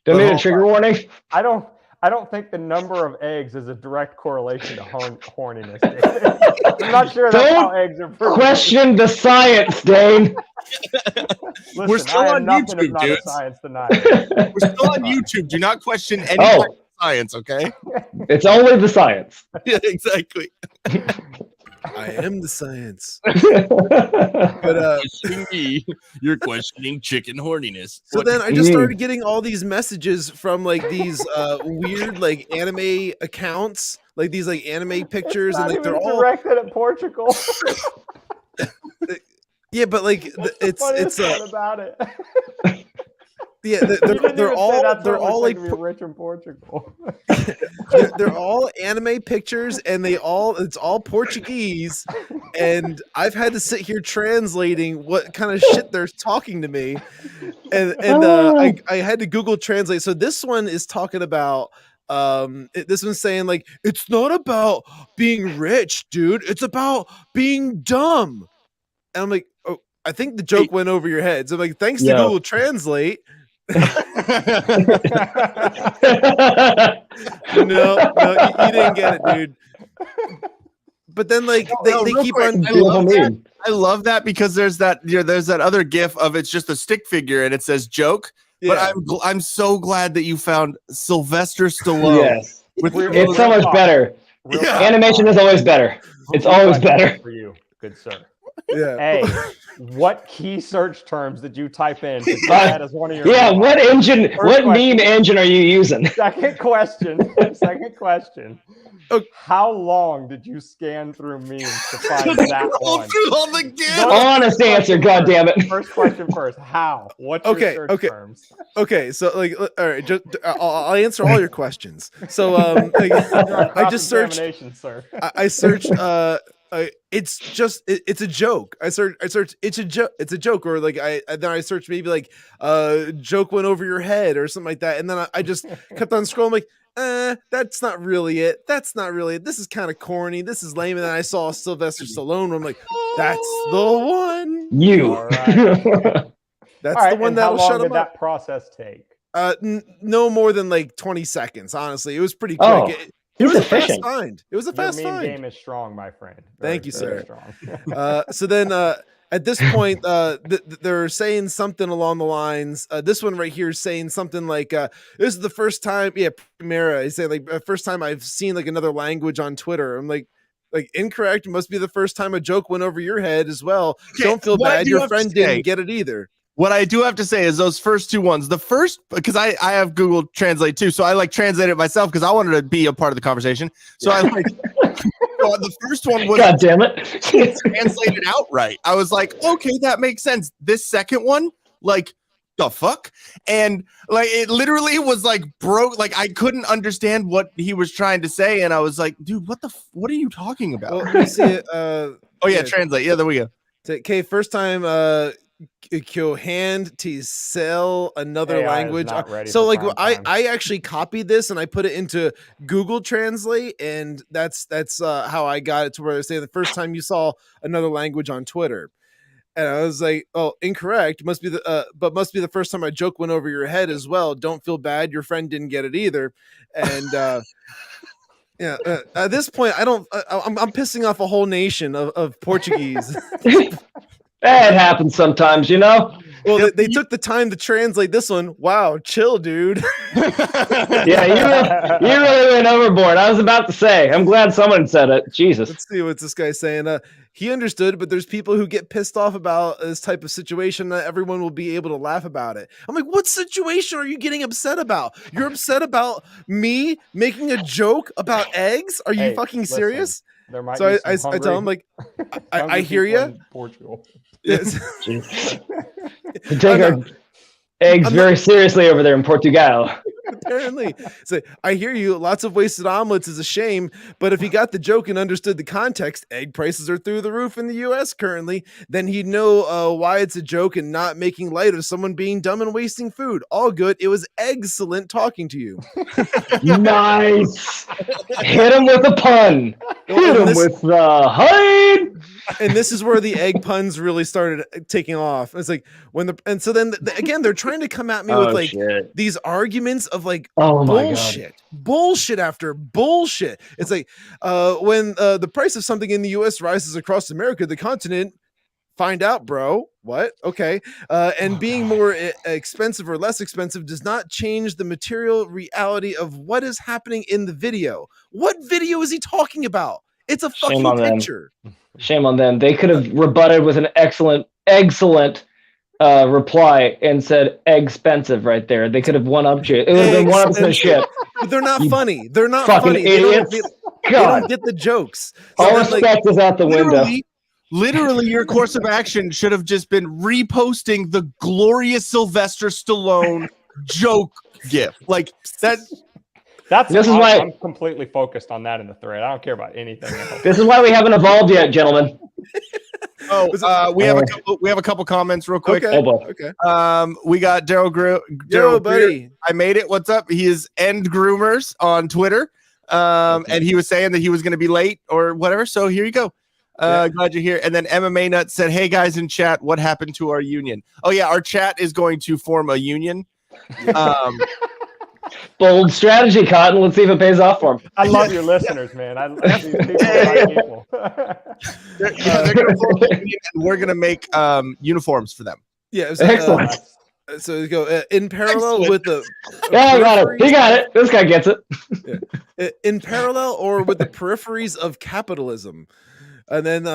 Do you need a trigger warning? I don't think the number of eggs is a direct correlation to horniness. I'm not sure that's how eggs are produced. Question the science, Dane. Listen, we're still on YouTube, dude. We're still on YouTube. Do not question any type of science, okay? It's only the science. Yeah, exactly. I am the science. But you're questioning chicken horniness. So then I just started getting all these messages from like these weird like anime accounts, like these like anime pictures, and like they're all directed at Portugal. Yeah, but like it's about it. Yeah, they're all like rich in Portugal. they're all anime pictures, and it's all Portuguese, and I've had to sit here translating what kind of shit they're talking to me, and I had to Google Translate. So this one is talking about this one's saying like, it's not about being rich, dude. It's about being dumb. And I'm like, oh, I think the joke went over your head. So I'm like, thanks to Google Translate. No, you didn't get it, dude. But then like they keep on. I love that because there's that other GIF of it's just a stick figure and it says joke. Yeah. But I'm so glad that you found Sylvester Stallone. Yes, it's so much better. Animation is always better. It's always better for you, good sir. Yeah. Hey, what key search terms did you type in to get that as one of your? Yeah, what engine? What meme engine are you using? Second question. How long did you scan through memes to find that one? All the GIFs. Honest answer, goddammit. First question first. How? What's your search terms? Okay, so like, all right, I'll answer all your questions. So I just searched. Sir. I searched. It's a joke. I searched it's a joke, or like then I searched maybe like joke went over your head or something like that, and then I just kept on scrolling like that's not really it. That's not really it. This is kind of corny. This is lame. And then I saw Sylvester Stallone. I'm like, that's the one. That's the one that'll shut him up. How long did that process take? No more than like 20 seconds. Honestly, it was pretty quick. It was a fast find. It was a fast find. Your meme game is strong, my friend. Thank you, sir. So then at this point, they're saying something along the lines. This one right here is saying something like, "This is the first time." Yeah, Primera. He said like, "First time I've seen like another language on Twitter." I'm like incorrect. It must be the first time a joke went over your head as well. Okay, don't feel bad. Your friend didn't get it either. What I do have to say is those first two ones. The first, because I have Google Translate too, so I like translate it myself because I wanted to be a part of the conversation. So I like the first one was, God damn it, translated outright. I was like, okay, that makes sense. This second one, like, the fuck? And like it literally was like broke. Like I couldn't understand what he was trying to say, and I was like, dude, what are you talking about? Well, let me see it. Translate. Yeah, there we go. Okay, first time. Hand to sell another language. So like I actually copied this and I put it into Google Translate, and that's how I got it to where they say the first time you saw another language on Twitter. And I was like, oh, incorrect. Must be the first time a joke went over your head as well. Don't feel bad. Your friend didn't get it either. And yeah, at this point, I'm pissing off a whole nation of Portuguese. It happens sometimes, you know. Well, they took the time to translate this one. Wow, chill, dude. Yeah, you really went overboard. I was about to say. I'm glad someone said it. Jesus. Let's see what this guy's saying. He understood, but there's people who get pissed off about this type of situation. Not everyone will be able to laugh about it. I'm like, what situation are you getting upset about? You're upset about me making a joke about eggs? Are you fucking serious? There might so be I tell him like, I hear you. Portugal. Yes. We take our eggs very seriously over there in Portugal. Apparently. So I hear you. Lots of wasted omelets is a shame, but if he got the joke and understood the context, egg prices are through the roof in the US currently, then he'd know why it's a joke and not making light of someone being dumb and wasting food. All good. It was excellent talking to you. Nice. Hit him with a pun. Hit him with the hide. And this is where the egg puns really started taking off. It's like so then again, they're trying to come at me with like these arguments of like bullshit after bullshit. It's like when the price of something in the US rises across America, the continent, find out, bro. What? Okay. And being more expensive or less expensive does not change the material reality of what is happening in the video. What video is he talking about? It's a fucking picture. Shame on them. They could have rebutted with an excellent reply and said expensive right there. They could have one up shit. It would have been 100% shit. But they're not funny. They're not fucking funny. Idiots. They don't get the jokes. So all respect is out the window. Literally, your course of action should have just been reposting the glorious Sylvester Stallone joke gif. Like that. This is why I'm completely focused on that in the thread. I don't care about anything else. This is why we haven't evolved yet, gentlemen. We have a couple comments real quick. Okay. Oh, boy. Okay. We got Daryl Yo, buddy. I made it. What's up? He is End Groomers on Twitter. And he was saying that he was going to be late or whatever. So here you go. Glad you're here. And then MMA Nut said, "Hey guys in chat, what happened to our union?" Oh yeah, our chat is going to form a union. Bold strategy, Cotton. Let's see if it pays off for him. I love your listeners, man. These people are nice people. They're going to form a union, and we're going to make uniforms for them. Yeah. Excellent. So we go in parallel with the. Yeah, I got it. He got it. This guy gets it. In parallel or with the peripheries of capitalism, and then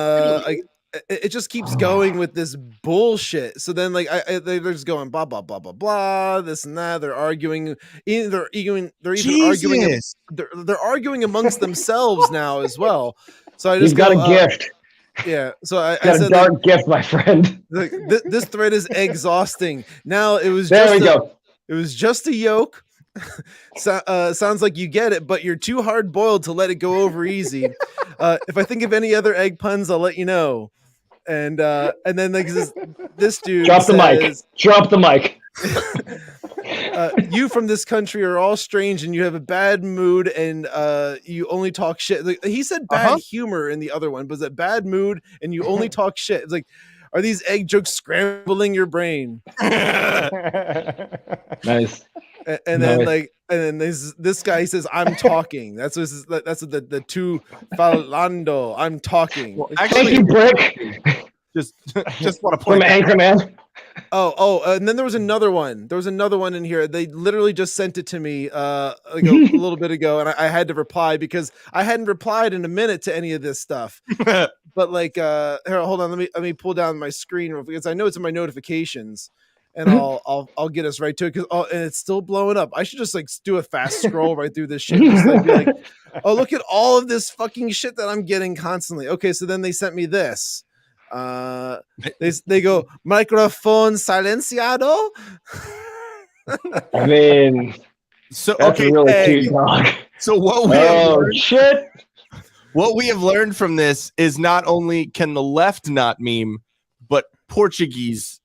it just keeps going with this bullshit. So then they're just going blah blah blah blah blah, this and that. They're arguing. They're even arguing. They're arguing amongst themselves now as well. So I just You've got a gift. Yeah. So I got said a dark gift, my friend. This thread is exhausting. Now it was there. We go. It was just a yolk. Sounds like you get it, but you're too hard boiled to let it go over easy. If I think of any other egg puns, I'll let you know. And then like this dude drop the mic. Drop the mic. You from this country are all strange, and you have a bad mood, and you only talk shit. Like, he said bad humor in the other one, but was it bad mood and you only talk shit? It's like, are these egg jokes scrambling your brain? Nice. And then this guy says, "I'm talking." That's the two falando. I'm talking. Well, actually, thank you, Brick. Just want to point from Anchorman. And then there was another one. There was another one in here. They literally just sent it to me a little bit ago, and I had to reply because I hadn't replied in a minute to any of this stuff. But like, here, hold on. Let me pull down my screen because I know it's in my notifications. And I'll get us right to it because and it's still blowing up. I should just like do a fast scroll right through this shit. Just like, be like, oh, look at all of this fucking shit that I'm getting constantly. Okay, so then they sent me this. They go microphone silenciado. I mean, so that's okay, really cute dog. So what we have learned from this is not only can the left not meme, but Portuguese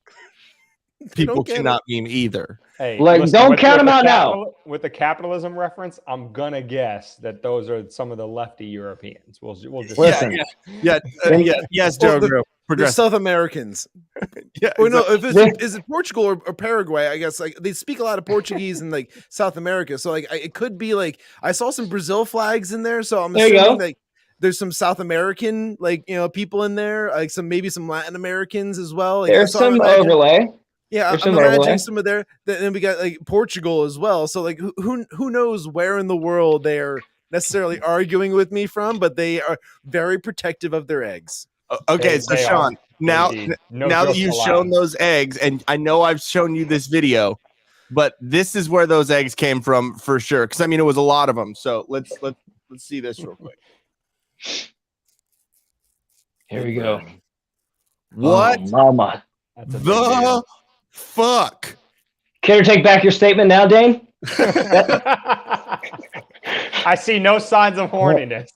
people cannot meme either. Hey, like, listen, don't count them out now. With the capitalism reference, I'm gonna guess that those are some of the lefty Europeans. We'll just listen. Yes, Joe. They're South Americans. Yeah. Or no, is it Portugal or Paraguay? I guess like they speak a lot of Portuguese in like South America. So like it could be like I saw some Brazil flags in there. So I'm assuming like there's some South American people in there, like maybe some Latin Americans as well. Like, there's some overlay. Yeah, I'm imagining some of there. Then we got like Portugal as well. So like, who knows where in the world they are necessarily arguing with me from? But they are very protective of their eggs. Okay, so Sean, now that you've shown those eggs, and I know I've shown you this video, but this is where those eggs came from for sure. Because I mean, it was a lot of them. So let's see this real quick. Here we go. What, mama? The fuck? Can you take back your statement now, Dane? I see no signs of horniness.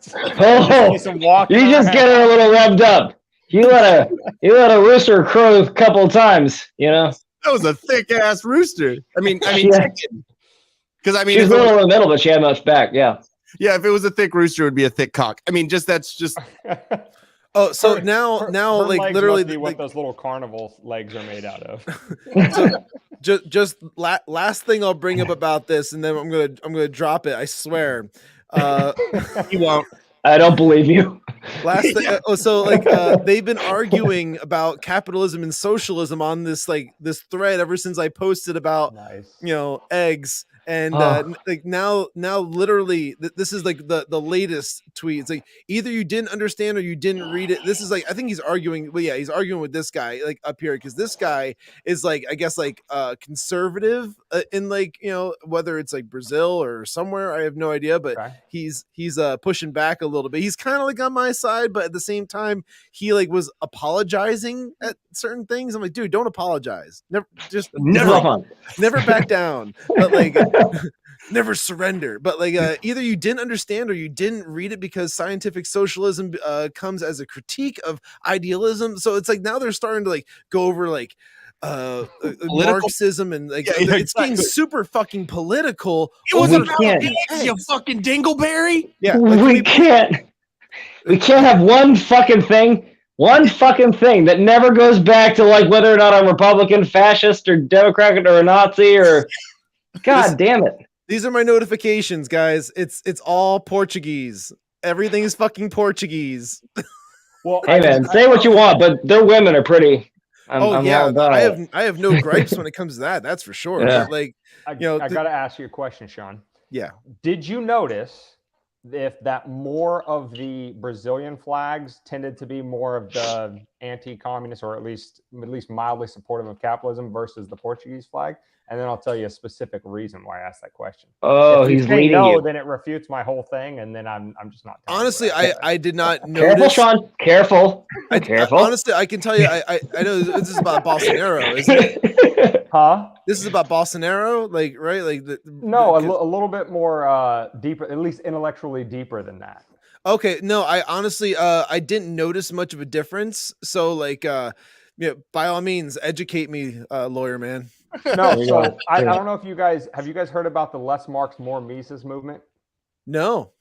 You just get her a little revved up. You let a rooster crow a couple of times, That was a thick ass rooster. I mean, because I mean, she's a little in the middle, but she had much back. Yeah. Yeah, if it was a thick rooster, it would be a thick cock. I mean, that's just. Oh, so now, like legs literally, must be what those little carnival legs are made out of. So last thing I'll bring up about this, and then I'm gonna drop it. I swear. You won't. I don't believe you. Last thing. So like they've been arguing about capitalism and socialism on this thread ever since I posted about eggs. And like now literally this is like the latest tweet. It's like either you didn't understand or you didn't read it. This is like I think he's arguing. Well, yeah, he's arguing with this guy like up here because this guy is like I guess like conservative in like whether it's like Brazil or somewhere. I have no idea, but he's pushing back a little bit. He's kind of like on my my side, but at the same time, he like was apologizing at certain things. I'm like, dude, don't apologize. Never back down. But like, never surrender. But like, either you didn't understand or you didn't read it, because scientific socialism comes as a critique of idealism. So it's like now they're starting to like go over like Marxism and like it's getting super fucking political. It was about you fucking dingleberry. Yeah, we can't have one fucking thing that never goes back to like whether or not I'm Republican, fascist, or Democrat, or a Nazi, or God damn it. These are my notifications, guys. It's all Portuguese. Everything is fucking Portuguese. Well, hey man, say what you want, but their women are pretty. I have no gripes when it comes to that. That's for sure. Yeah. But like, I got to ask you a question, Sean. Yeah. Did you notice that more of the Brazilian flags tended to be more of the anti-communist, or at least mildly supportive of capitalism, versus the Portuguese flag? And then I'll tell you a specific reason why I asked that question. Oh, he's leading you. Then it refutes my whole thing, and then I'm just not. Honestly, I did not notice. Careful, Sean. Careful. Careful. Honestly, I can tell you, I know this is about Bolsonaro, isn't it? Huh? This is about Bolsonaro, like, right? Like a little bit more deeper, at least intellectually deeper than that. Okay, no, I honestly I didn't notice much of a difference. So like by all means, educate me, lawyer man. No, so I don't know if you guys have heard about the Less Marx More Mises movement? No.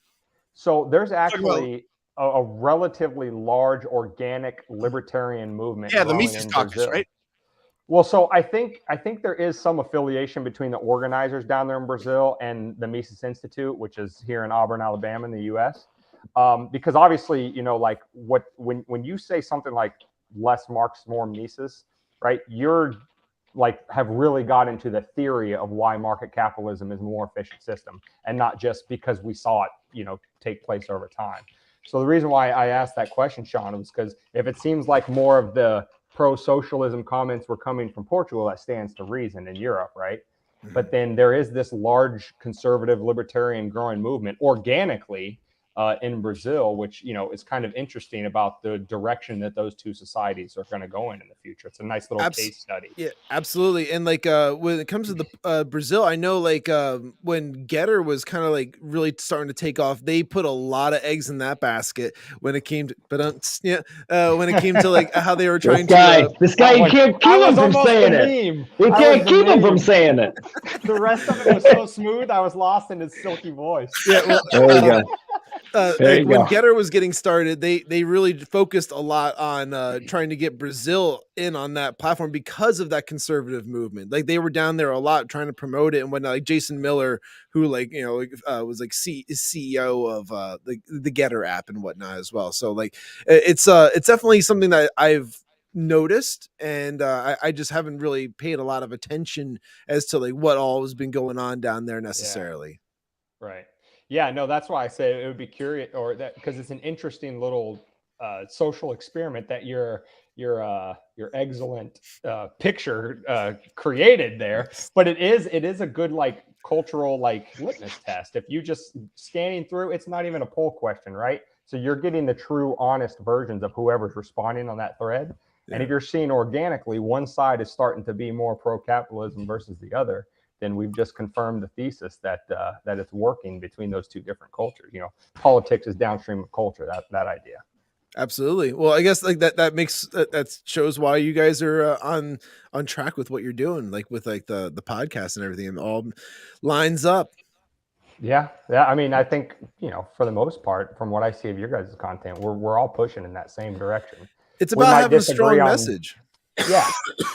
So there's actually a relatively large organic libertarian movement. Yeah, the Mises caucus, right? Well, so I think there is some affiliation between the organizers down there in Brazil and the Mises Institute, which is here in Auburn, Alabama, in the U.S. Because obviously, like when you say something like less Marx, more Mises, right? You're like have really got into the theory of why market capitalism is a more efficient system, and not just because we saw it, take place over time. So the reason why I asked that question, Sean, was because if it seems like more of the pro-socialism comments were coming from Portugal, that stands to reason in Europe, right? Mm-hmm. But then there is this large conservative libertarian growing movement organically in Brazil, which, is kind of interesting about the direction that those two societies are going to go in the future. It's a nice little case study. Yeah, absolutely. And like when it comes to the Brazil, I know like when Getter was kind of like really starting to take off, they put a lot of eggs in that basket when it came to, when it came to like how they were trying this guy, you can't keep him from saying it. You can't keep him from saying it. The rest of it was so smooth, I was lost in his silky voice. Yeah, well, there you go. When Getter was getting started, they really focused a lot on trying to get Brazil in on that platform because of that conservative movement. Like they were down there a lot trying to promote it and whatnot. Like Jason Miller, who was like CEO of the Getter app and whatnot as well. So like it's definitely something that I've noticed, and I just haven't really paid a lot of attention as to like what all has been going on down there necessarily. Yeah. Right. Yeah, no, that's why I say it would be curious, or that because it's an interesting little social experiment that your excellent picture created there. But it is a good like cultural like litmus test. If you just scanning through, it's not even a poll question, right? So you're getting the true, honest versions of whoever's responding on that thread. Yeah. And if you're seeing organically, one side is starting to be more pro-capitalism versus the other, then we've just confirmed the thesis that it's working between those two different cultures. Politics is downstream of culture. That idea. Absolutely. Well, I guess like that makes that shows why you guys are on track with what you're doing, like with like the podcast and everything, and all lines up. Yeah. I mean, I think for the most part, from what I see of your guys' content, we're all pushing in that same direction. It's about having a strong message.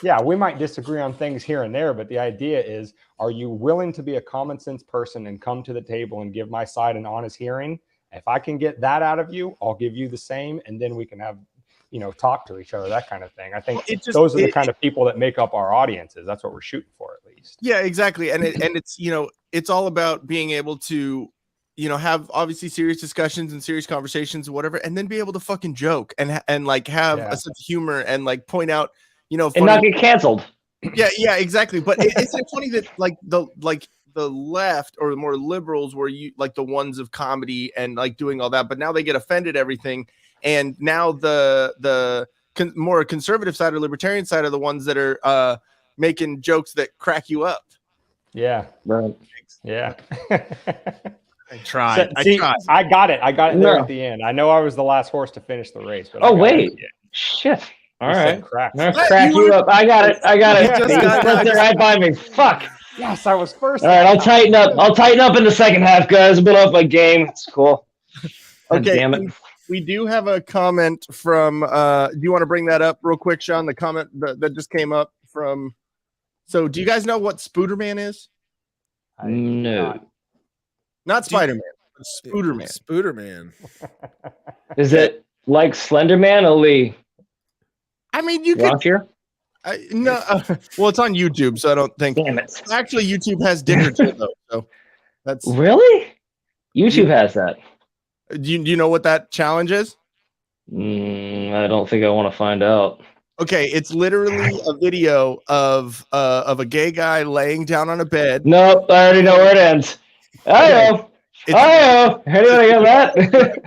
Yeah, we might disagree on things here and there, but the idea is, are you willing to be a common sense person and come to the table and give my side an honest hearing? If I can get that out of you, I'll give you the same, and then we can have, talk to each other, that kind of thing. I think those are the kind of people that make up our audiences. That's what we're shooting for, at least. Yeah, exactly. And it's it's all about being able to have obviously serious discussions and serious conversations or whatever, and then be able to fucking joke and like have a sense of humor and like point out, funny, and not get canceled. Yeah, exactly. But it's funny that the left or the more liberals were you like the ones of comedy and like doing all that, but now they get offended everything. and now the more conservative side or libertarian side are the ones that are making jokes that crack you up. Yeah. Right. Yeah. I tried. I got it. I got it there at the end. I know I was the last horse to finish the race. But Shit. All You right. said crack. I'm gonna crack you up. I got it. They're right by me. Fuck. Yes, I was first. All right, I'll tighten up. I'll tighten up in the second half, guys. I've been off my game. It's cool. God Okay. damn it. We do have a comment from. Do you want to bring that up real quick, Sean? The comment that just came up from. So, do you guys know what Spooderman is? No. Not Spider-Man. Spooderman. Spooderman. Is it like Slenderman, only I mean, you could. raunchier? No. Well, it's on YouTube, so I don't think. Damn it. Actually, YouTube has Dicker though, so that's. Really? YouTube has that. Do you know what that challenge is? I don't think I want to find out. Okay, it's literally a video of a gay guy laying down on a bed. Nope, I already know where it ends. I know. Anybody got that?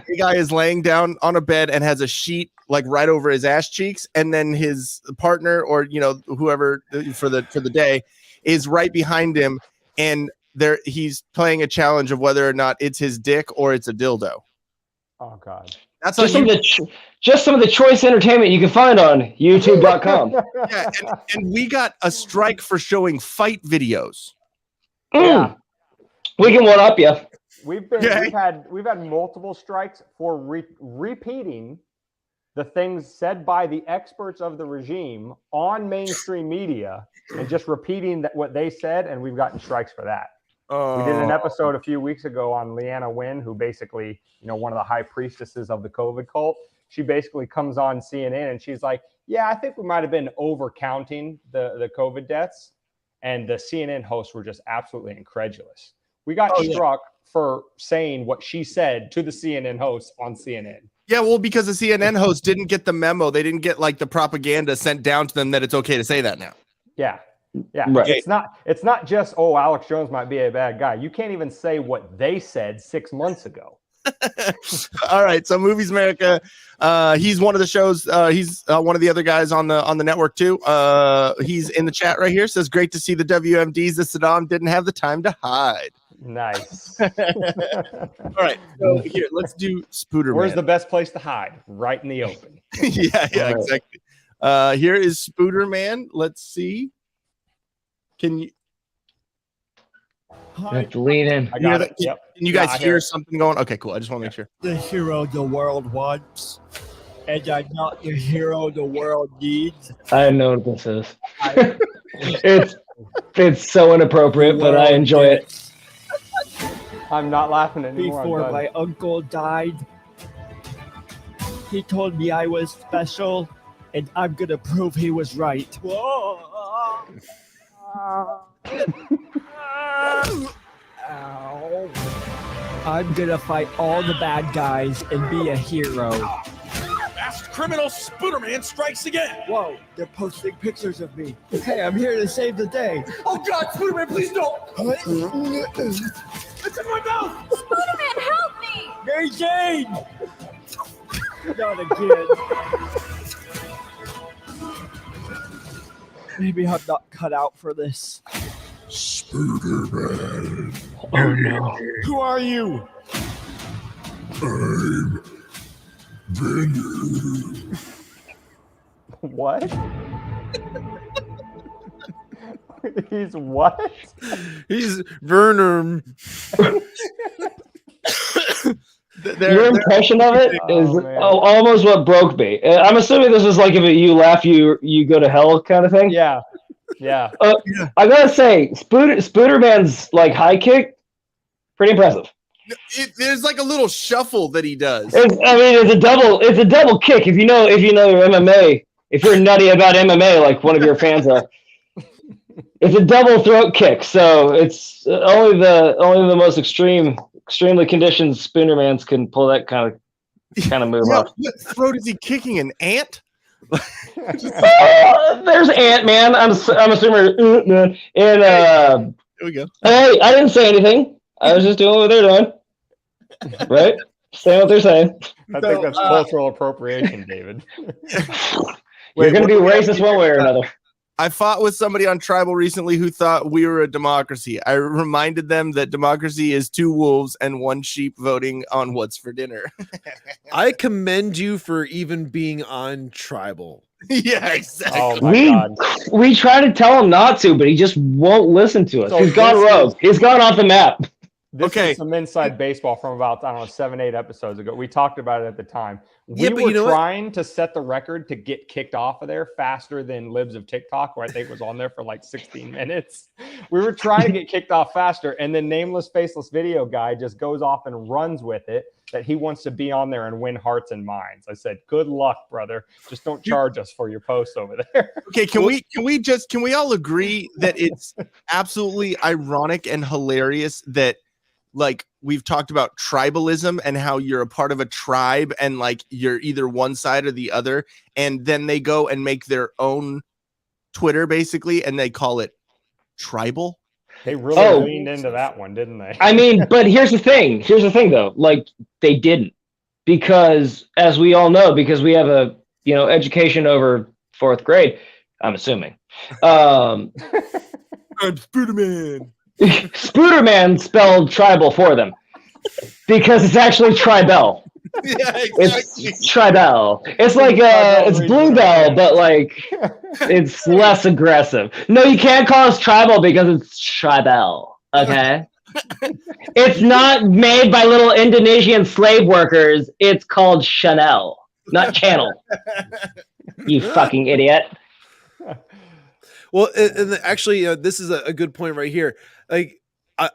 The guy is laying down on a bed and has a sheet like right over his ass cheeks, and then his partner or whoever for the day is right behind him, and he's playing a challenge of whether or not it's his dick or it's a dildo. Oh God. That's just some of the choice entertainment you can find on YouTube.com. Yeah, and we got a strike for showing fight videos. Yeah. We can one up you. We've had multiple strikes for repeating the things said by the experts of the regime on mainstream media and just repeating what they said, and we've gotten strikes for that. We did an episode a few weeks ago on Leanna Wen, who basically, one of the high priestesses of the COVID cult. She basically comes on CNN and she's like, yeah, I think we might have been overcounting the COVID deaths. And the CNN hosts were just absolutely incredulous. We got struck for saying what she said to the CNN hosts on CNN. Yeah, well, because the CNN hosts didn't get the memo. They didn't get like the propaganda sent down to them that it's okay to say that now. Yeah. Yeah. Right. It's not just, Alex Jones might be a bad guy. You can't even say what they said 6 months ago. All right. So Movies America, he's one of the shows. He's one of the other guys on the network too. He's in the chat right here. Says, great to see the WMDs that Saddam didn't have the time to hide. Nice. All right. So here, let's do Spooderman. Where's the best place to hide? Right in the open. yeah, exactly. Here is Spooderman. Let's see. Can you? You have to lean in. I got it. Yep. Can you guys hear something going? Okay, cool. I just want to make sure. The hero the world wants, and I'm not the hero the world needs. I know what this is. It's so inappropriate, but I enjoy it. I'm not laughing anymore. Before my uncle died, he told me I was special, and I'm gonna prove he was right. Whoa! Ow. I'm gonna fight all the bad guys and be a hero. Masked criminal Spooderman strikes again. Whoa, they're posting pictures of me. Hey, I'm here to save the day. Oh God, Spooderman, please don't. It's in my mouth. Spooderman, help me! Mary Jane! Not again. Maybe I'm not cut out for this. Spooderman. Oh no. Who are you? I'm Venom. What? He's what? He's Werner. Your impression of it is almost what broke me. I'm assuming this is like if you laugh, you go to hell kind of thing. Yeah. I gotta say, Spooderman's like high kick, pretty impressive. There's like a little shuffle that he does. It's a double kick. If you know your MMA, if you're nutty about MMA, like one of your fans are, it's a double throat kick. So it's only the most extremely conditioned Spoodermans can pull that kind of move off. What throat is he kicking? An ant? There's Ant-Man. I'm assuming. And here we go. Hey, I didn't say anything. I was just doing what they're doing. Right? Say what they're saying. I think that's cultural appropriation, David. You're going to be racist one way or another. I fought with somebody on Tribal recently who thought we were a democracy. I reminded them that democracy is 2 wolves and 1 sheep voting on what's for dinner. I commend you for even being on Tribal. Yeah, exactly. Oh my God. We try to tell him not to, but he just won't listen to us. So He's gone rogue. He's gone off the map. This is some inside baseball from about, I don't know, 7, 8 episodes ago. We talked about it at the time. We Yeah, but were you know what? trying to set the record to get kicked off of there faster than Libs of TikTok, where I think was on there for like 16 minutes. We were trying to get kicked off faster, and then Nameless Faceless Video Guy just goes off and runs with it that he wants to be on there and win hearts and minds. I said, good luck, brother. Just don't charge us for your posts over there. Okay, can we all agree that it's absolutely ironic and hilarious that, like, we've talked about tribalism and how you're a part of a tribe and like you're either one side or the other, and then they go and make their own Twitter basically and they call it tribal. They really leaned into that one, didn't they? I mean, but here's the thing though, like, they didn't, because as we all know, because we have a, you know, education over 4th grade, I'm assuming. Spooderman. Spooderman spelled tribal for them because it's actually tribal. Yeah, exactly. It's tribal. It's like it's bluebell, but like it's less aggressive. No, you can't call us tribal because it's tribal. Okay. It's not made by little Indonesian slave workers. It's called Chanel, not Channel. You fucking idiot. Well, and actually, this is a good point right here. Like,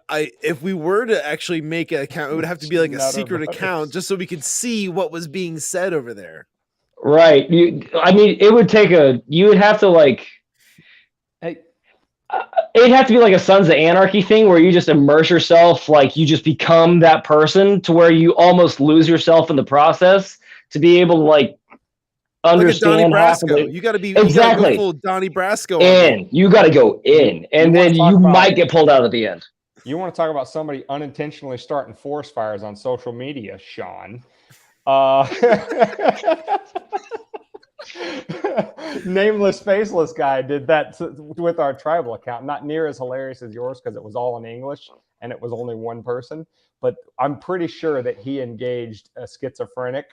I if we were to actually make an account, it would have to be like a secret account just so we could see what was being said over there. Right. I mean, it would take you would have to like, it'd have to be like a Sons of Anarchy thing where you just immerse yourself, like you just become that person to where you almost lose yourself in the process to be able to like understand. Like Donnie Brasco. You got to be exactly you full Donnie Brasco. You got to go in, and then you might get pulled out at the end. You want to talk about somebody unintentionally starting forest fires on social media, Sean? Nameless Faceless Guy did that with our tribal account. Not near as hilarious as yours because it was all in English and it was only one person. But I'm pretty sure that he engaged a schizophrenic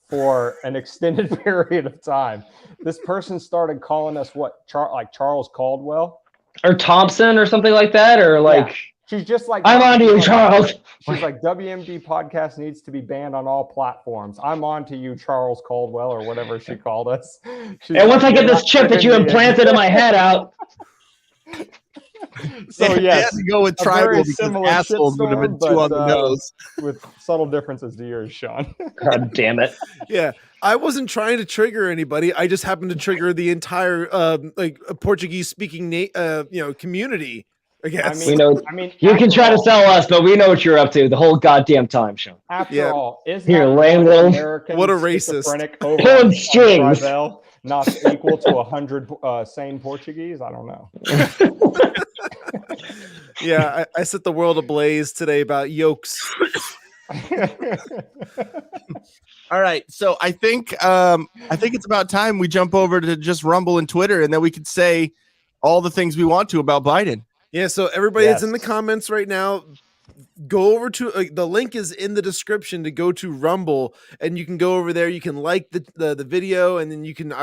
for an extended period of time. This person started calling us like Charles Caldwell or Thompson or something like that, or like. Yeah. She's just like, I'm on to you, Charles. She's like, WMD podcast needs to be banned on all platforms. I'm on to you, Charles Caldwell, or whatever she called us. And once I get this chip that you implanted in my head out. So yes, to go with tribal because assholes would have been 2 on the nose. With subtle differences to yours, Sean. God damn it. Yeah. I wasn't trying to trigger anybody. I just happened to trigger the entire Portuguese speaking community. I guess. You can try to sell us, but we know what you're up to the whole goddamn time, Sean. After all, isn't lame little American what a racist pulling strings not equal to 100 sane Portuguese? I don't know. Yeah, I set the world ablaze today about yolks. All right, so I think it's about time we jump over to just Rumble and Twitter, and then we could say all the things we want to about Biden. Yeah, so everybody that's in the comments right now, go over to the link is in the description to go to Rumble, and you can go over there. You can like the video, and then you can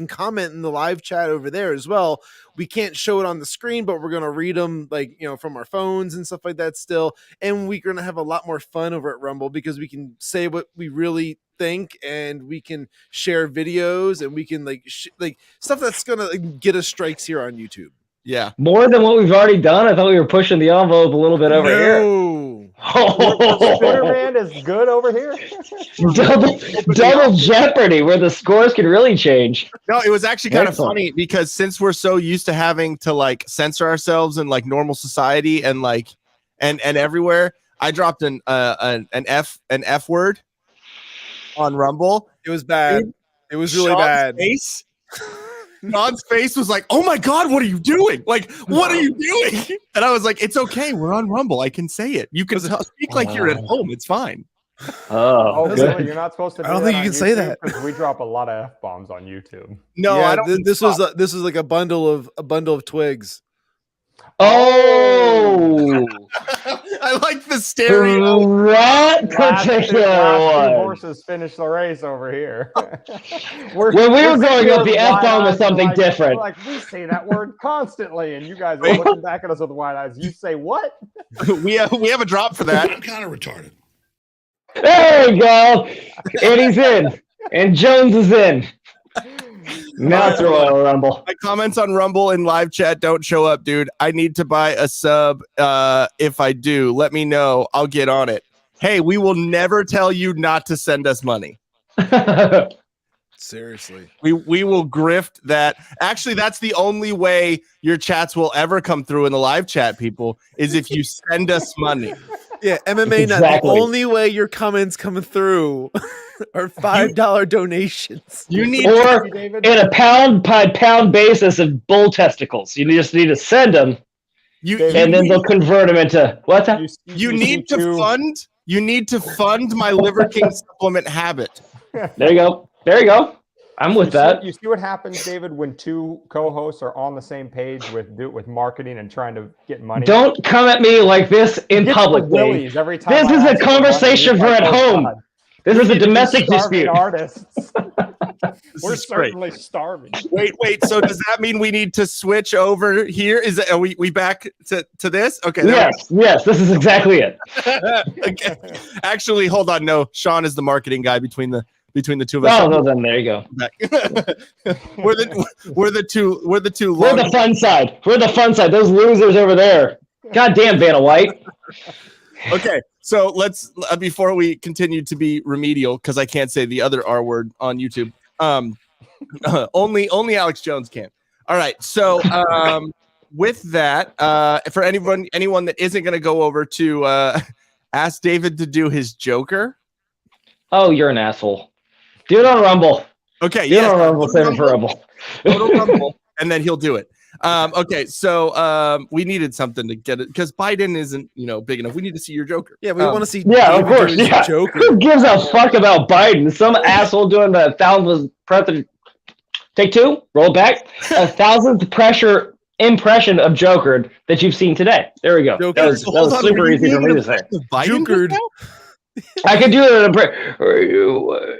comment in the live chat over there as well. We can't show it on the screen, but we're gonna read them from our phones and stuff like that still, and we're gonna have a lot more fun over at Rumble because we can say what we really think, and we can share videos, and we can stuff that's gonna get us strikes here on YouTube. Yeah. More than what we've already done. I thought we were pushing the envelope a little bit over here. Spider-Man is good over here. double Jeopardy, where the scores can really change. No, it was actually kind of funny because since we're so used to having to censor ourselves in normal society and and everywhere, I dropped an F word on Rumble. It was bad. It was really bad. Sean's face was like, "Oh my God, what are you doing? What are you doing?" And I was like, "It's okay. We're on Rumble. I can say it. You can speak like you're at home. It's fine." Oh, really? good. You're not supposed to. Do I don't that think you on can say YouTube? that. 'Cause we drop a lot of f-bombs on YouTube. No, Yeah, I don't. this was like a bundle of twigs. Oh, I like the stereo. that Last particular two one. horses finished the race over here. When we were growing up, the F-bomb was something different. We're like, we say that word constantly, and you guys are looking back at us with wide eyes. You say what? we have a drop for that. I'm kind of retarded. There we go. And he's in. And Jones is in. Now it's Royal Rumble. My comments on Rumble and live chat don't show up, dude. I need to buy a sub. If I do, let me know. I'll get on it. Hey, we will never tell you not to send us money. Seriously. We will grift that. Actually, that's the only way your chats will ever come through in the live chat, people, is if you send us money. Yeah, MMA Exactly. not the only way your comments come through are $5 donations. You need Or in a pound by pound basis of bull testicles. You just need to send them, and then they'll convert them into what's that? You need to fund my Liver King supplement habit. There you go. There you go. I'm with that. You see what happens, David, when two co-hosts are on the same page with marketing and trying to get money? Don't come at me like this in public. Willies every time This I is ask a for money, conversation it's for like, at oh, home. God. This is a domestic Starving dispute. artists. We're is great. certainly starving. Wait. So does that mean we need to switch over here? Are we back to this? Okay. Yes. This is exactly it. Okay. Actually, hold on. No, Sean is the marketing guy between the two of us. Oh, no, then there you go. we're the two. We're the fun side. We're the fun side. Those losers over there. God damn, Vanna White. Okay, so let's before we continue to be remedial, because I can't say the other R word on YouTube. Only Alex Jones can. All right, so with that, for anyone that isn't going to go over to ask David to do his Joker. Oh, you're an asshole. Do it on Rumble. Okay, do it on Rumble. Save it for Rumble. Go to Rumble, and then he'll do it. Okay, so we needed something to get it because Biden isn't big enough. We need to see your Joker. Yeah, we want to see. Yeah, of David course. doing Yeah. Joker. Who gives a fuck about Biden? Some asshole doing the 1,000th president. Take two. Roll back. 1,000th impression of Joker that you've seen today. There we go. Joker. That was super easy for me to say. Joker. I could do it.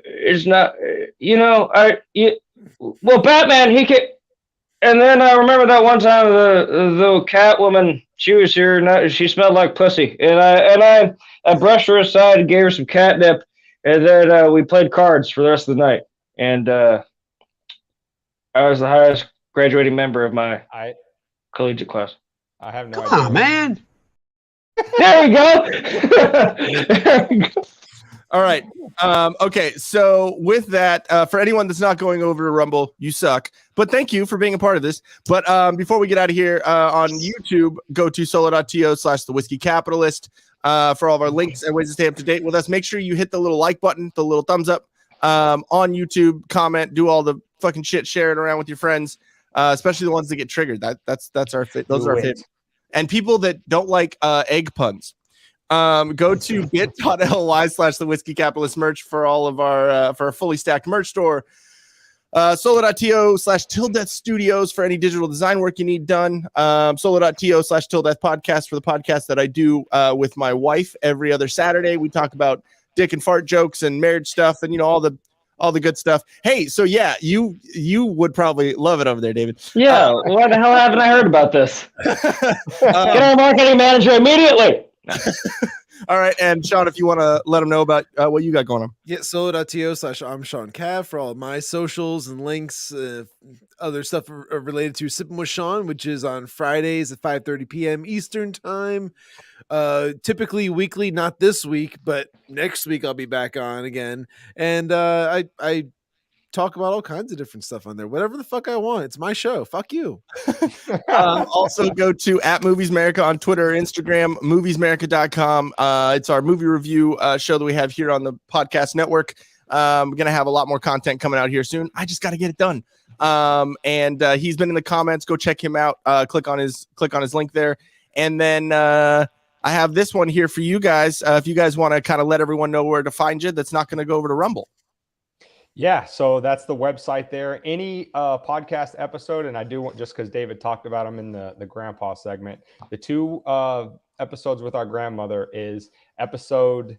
It's not. Well, Batman. He could. And then I remember that one time the cat woman, she was here. She smelled like pussy, and I brushed her aside and gave her some catnip, and then we played cards for the rest of the night. And I was the highest graduating member of my collegiate class. I have no idea. Come on, man. There we go. All right. Okay. So with that, for anyone that's not going over to Rumble, you suck. But thank you for being a part of this. But before we get out of here, on YouTube, go to solo.to/the Whiskey Capitalist for all of our links and ways to stay up to date with us. Make sure you hit the little like button, the little thumbs up on YouTube, comment, do all the fucking shit, share it around with your friends, especially the ones that get triggered. That's our those are our favorite. And people that don't like egg puns. Go to bit.ly/the Whiskey Capitalist merch for all of our for a fully stacked merch store. Solo.to/Till Studios for any digital design work you need done. Solo.to/Till Podcast for the podcast that I do with my wife every other Saturday. We talk about dick and fart jokes and marriage stuff and all the good stuff. Hey, so yeah, you would probably love it over there, David. Yeah, why the hell haven't I heard about this? Get our marketing manager immediately. All right, and Sean, if you want to let them know about what you got going on. Yeah, solo.to/I'm Sean Cav for all of my socials and links, other stuff related to Sipping with Sean, which is on Fridays at 5:30 p.m. Eastern time. Typically weekly, not this week, but next week I'll be back on again. And I talk about all kinds of different stuff on there. Whatever the fuck I want. It's my show. Fuck you. Also go to @MoviesAmerica on Twitter or Instagram, moviesmerica.com. It's our movie review show that we have here on the podcast network. We're going to have a lot more content coming out here soon. I just got to get it done. And he's been in the comments. Go check him out. Click on his link there. And then I have this one here for you guys. If you guys want to kind of let everyone know where to find you, that's not going to go over to Rumble. Yeah, so that's the website there. Any podcast episode, and I do want, just because David talked about them in the grandpa segment, the 2 episodes with our grandmother is episode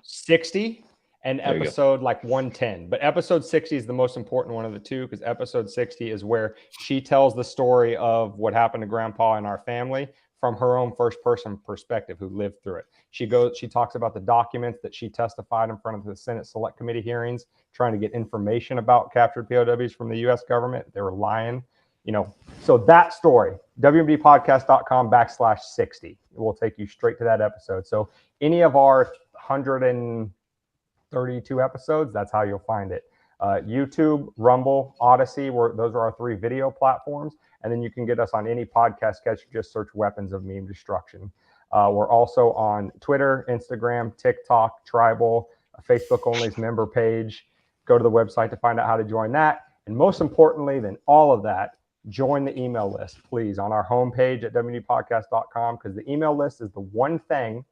60 and episode like 110. But episode 60 is the most important one of the 2, because episode 60 is where she tells the story of what happened to grandpa and our family from her own first person perspective, who lived through it. She talks about the documents that she testified in front of the Senate Select Committee hearings, trying to get information about captured POWs from the U.S. government. They were lying, So that story, wmbpodcast.com/60, will take you straight to that episode. So any of our 132 episodes, that's how you'll find it. YouTube, Rumble, Odyssey, those are our 3 video platforms. And then you can get us on any podcast catch. Just search Weapons of Meme Destruction. We're also on Twitter, Instagram, TikTok, Tribal, a Facebook Only's member page. Go to the website to find out how to join that. And most importantly than all of that, join the email list, please, on our homepage at wmbpodcast.com, because the email list is the one thing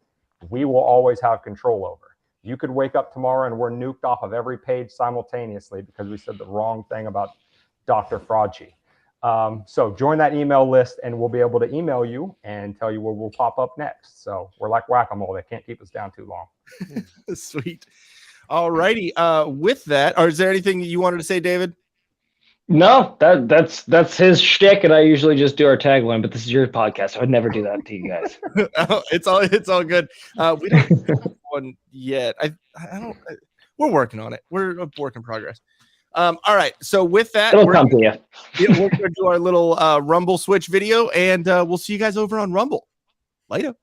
we will always have control over. You could wake up tomorrow and we're nuked off of every page simultaneously because we said the wrong thing about Dr. Fraudchi. So join that email list and we'll be able to email you and tell you where we'll pop up next. So we're like whack-a-mole. They can't keep us down too long. Sweet. All righty. With that, or is there anything you wanted to say, David? No, that's his shtick, and I usually just do our tagline. But this is your podcast, so I'd never do that to you guys. It's all good. We don't have one yet. I don't. We're working on it. We're a work in progress. All right. So with that, it'll come to you. We're going to do our little Rumble switch video, and we'll see you guys over on Rumble. Later.